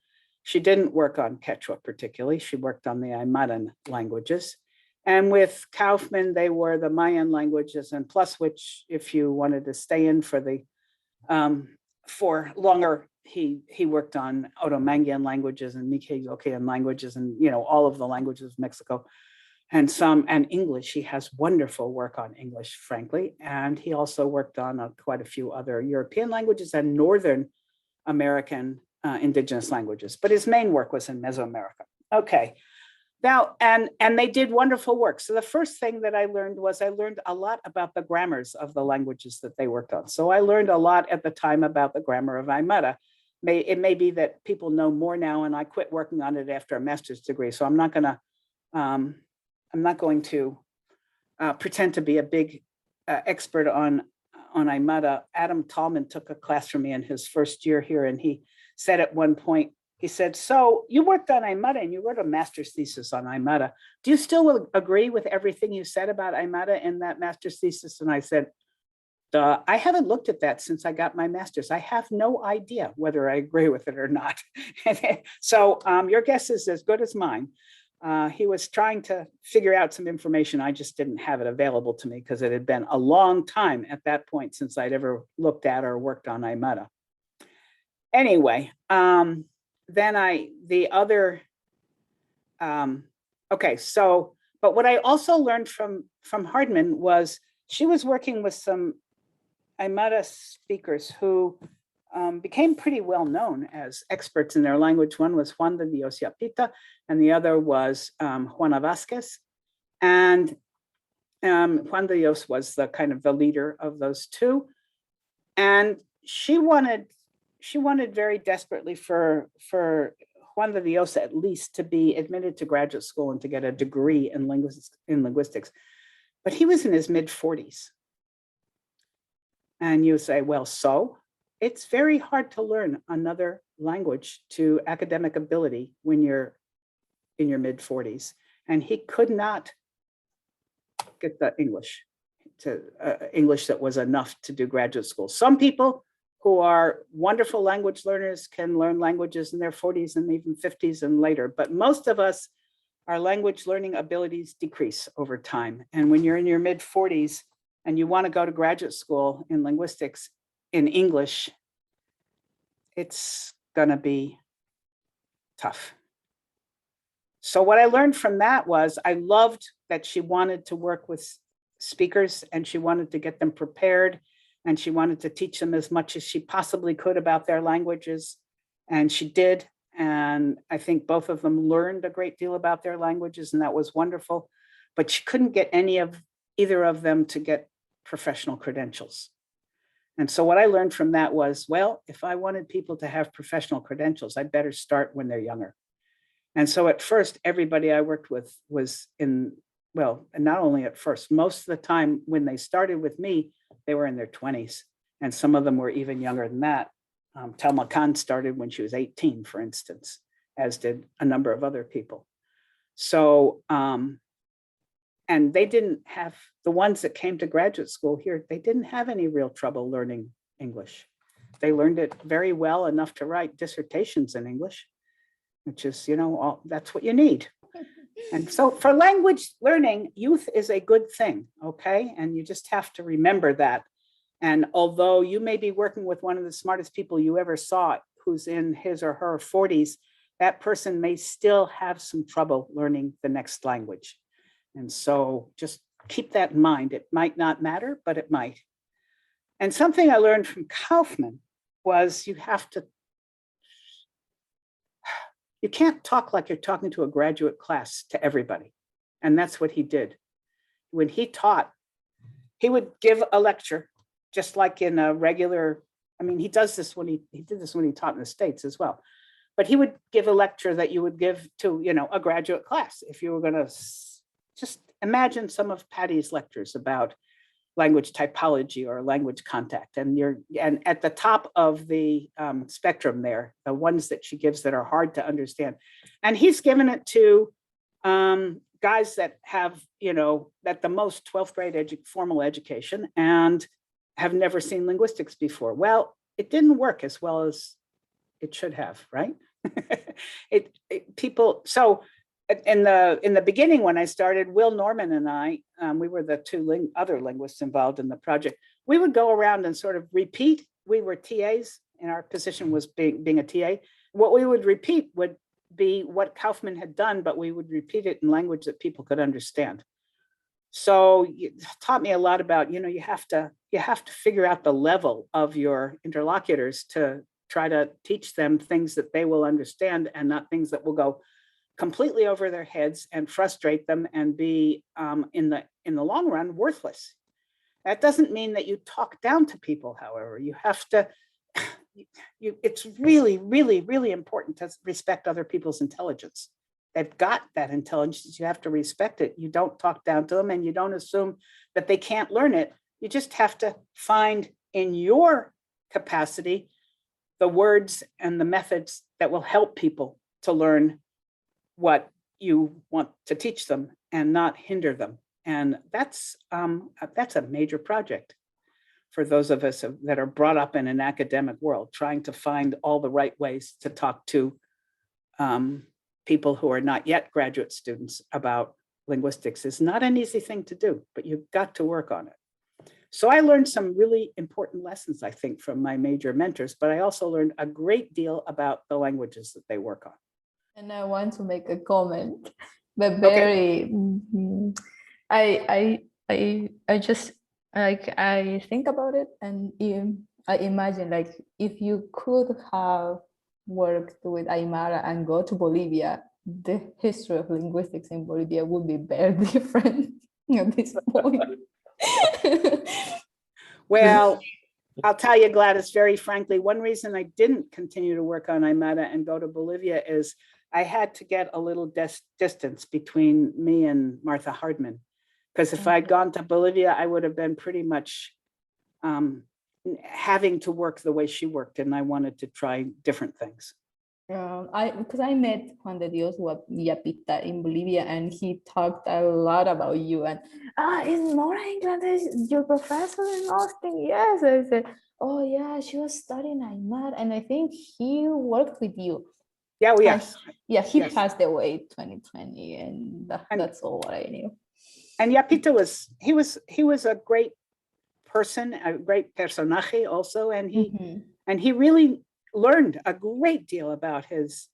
She didn't work on Quechua particularly. She worked on the Aymaran languages. And with Kaufman, they were the Mayan languages, and plus which, if you wanted to stay in for the for longer, he worked on Otomanguean languages and Mixe-Yoquean languages, and all of the languages of Mexico, and English. He has wonderful work on English, frankly, and he also worked on quite a few other European languages and Northern American indigenous languages, but his main work was in Mesoamerica. Okay, now, and they did wonderful work. So the first thing that I learned was I learned a lot about the grammars of the languages that they worked on. So I learned a lot at the time about the grammar of Aymara. It may be that people know more now, and I quit working on it after a master's degree. So I'm not going to pretend to be a big expert on Aymara. Adam Tallman took a class from me in his first year here, and he said at one point, he said, "So you worked on Aymara and you wrote a master's thesis on Aymara. Do you still agree with everything you said about Aymara in that master's thesis?" And I said, I haven't looked at that since I got my master's. I have no idea whether I agree with it or not. So your guess is as good as mine. He was trying to figure out some information. I just didn't have it available to me because it had been a long time at that point since I'd ever looked at or worked on Aymara. Anyway, but what I also learned from Hardman was she was working with some Aymara speakers who became pretty well known as experts in their language. One was Juan de Dios Yapita, and the other was Juana Vasquez. And Juan de Dios was the kind of the leader of those two. And she wanted very desperately for Juan de Dios at least to be admitted to graduate school and to get a degree in linguistics. But he was in his mid-40s. And you say, well, so it's very hard to learn another language to academic ability when you're in your mid-40s. And he could not get the English that was enough to do graduate school. Some people who are wonderful language learners can learn languages in their 40s and even 50s and later. But most of us, our language learning abilities decrease over time. And when you're in your mid-40s and you want to go to graduate school in linguistics in English, it's going to be tough. So what I learned from that was I loved that she wanted to work with speakers and she wanted to get them prepared. And she wanted to teach them as much as she possibly could about their languages. And she did. And I think both of them learned a great deal about their languages, and that was wonderful. but she couldn't get either of them to get professional credentials. And so what I learned from that was, well, if I wanted people to have professional credentials, I better start when they're younger. And so at first, everybody I worked with was and not only at first, most of the time when they started with me, they were in their 20s. And some of them were even younger than that. Thelma Khan started when she was 18, for instance, as did a number of other people. So, and they didn't have, the ones that came to graduate school here, they didn't have any real trouble learning English. They learned it very well, enough to write dissertations in English, which is, that's what you need. And so for language learning, youth is a good thing, okay? And you just have to remember that. And although you may be working with one of the smartest people you ever saw, who's in his or her 40s, that person may still have some trouble learning the next language. And so just keep that in mind. It might not matter, but it might. And something I learned from Kaufman was you can't talk like you're talking to a graduate class to everybody. And that's what he did. When he taught, he would give a lecture, just like in a regular, he does this when he did this when he taught in the States as well. But he would give a lecture that you would give to, a graduate class. If you were going to just imagine some of Patty's lectures about language typology or language contact, and at the top of the spectrum there, the ones that she gives that are hard to understand, and he's given it to guys that have, at the most 12th grade formal education and have never seen linguistics before. Well, it didn't work as well as it should have, right? So in the beginning, when I started, Will Norman and I, we were the two other linguists involved in the project. We would go around and sort of repeat. We were TAs, and our position was being a TA. What we would repeat would be what Kaufman had done, but we would repeat it in language that people could understand. So it taught me a lot about, you have to figure out the level of your interlocutors to try to teach them things that they will understand and not things that will go completely over their heads and frustrate them and be in the long run worthless. That doesn't mean that you talk down to people, however. You have to, it's really, really, really important to respect other people's intelligence. They've got that intelligence. You have to respect it. You don't talk down to them, and you don't assume that they can't learn it. You just have to find in your capacity the words and the methods that will help people to learn what you want to teach them and not hinder them. And that's a major project for those of us that are brought up in an academic world, trying to find all the right ways to talk to people who are not yet graduate students about linguistics is not an easy thing to do, but you've got to work on it. So I learned some really important lessons, I think, from my major mentors, but I also learned a great deal about the languages that they work on. And I want to make a comment, but very, I just I think about it, and I imagine like if you could have worked with Aymara and go to Bolivia, the history of linguistics in Bolivia would be very different at this point. Well, I'll tell you, Gladys, very frankly, one reason I didn't continue to work on Aymara and go to Bolivia is I had to get a little distance between me and Martha Hardman. Because if I'd gone to Bolivia, I would have been pretty much having to work the way she worked, and I wanted to try different things. Because I met Juan de Dios Yapita in Bolivia, and he talked a lot about you. And is Nora Inglaterra your professor in Austin? Yes. I said, oh yeah, she was studying Aymara, and I think he worked with you. Yeah, well, yes. Yeah, he passed away 2020, and that's all what I knew. And Yapita was a great person, a great personaje also, and he really learned a great deal about his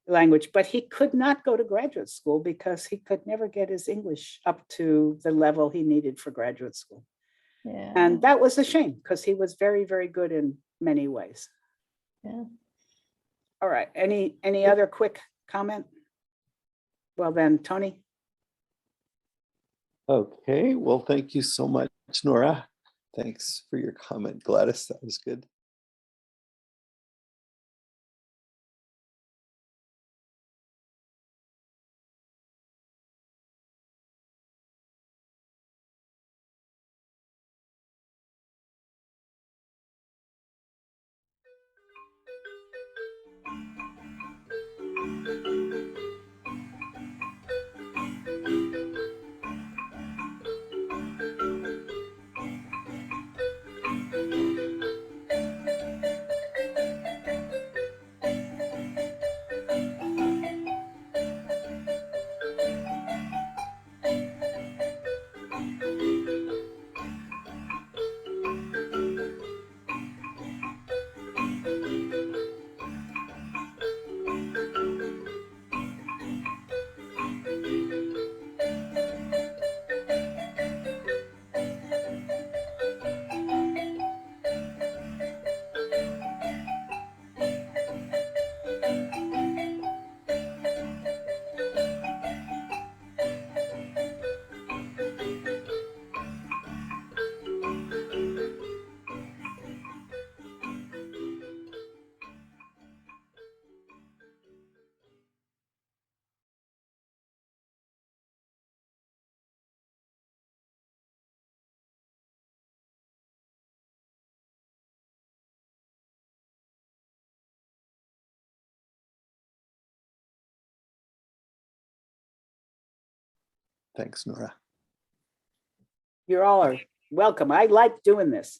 language, but he could not go to graduate school because he could never get his English up to the level he needed for graduate school. Yeah. And that was a shame because he was very, very good in many ways. Yeah. All right. Any other quick comment? Well then, Tony. Okay, well, thank you so much, Nora. Thanks for your comment, Gladys. That was good. Thanks, Nora. You all are welcome. I like doing this.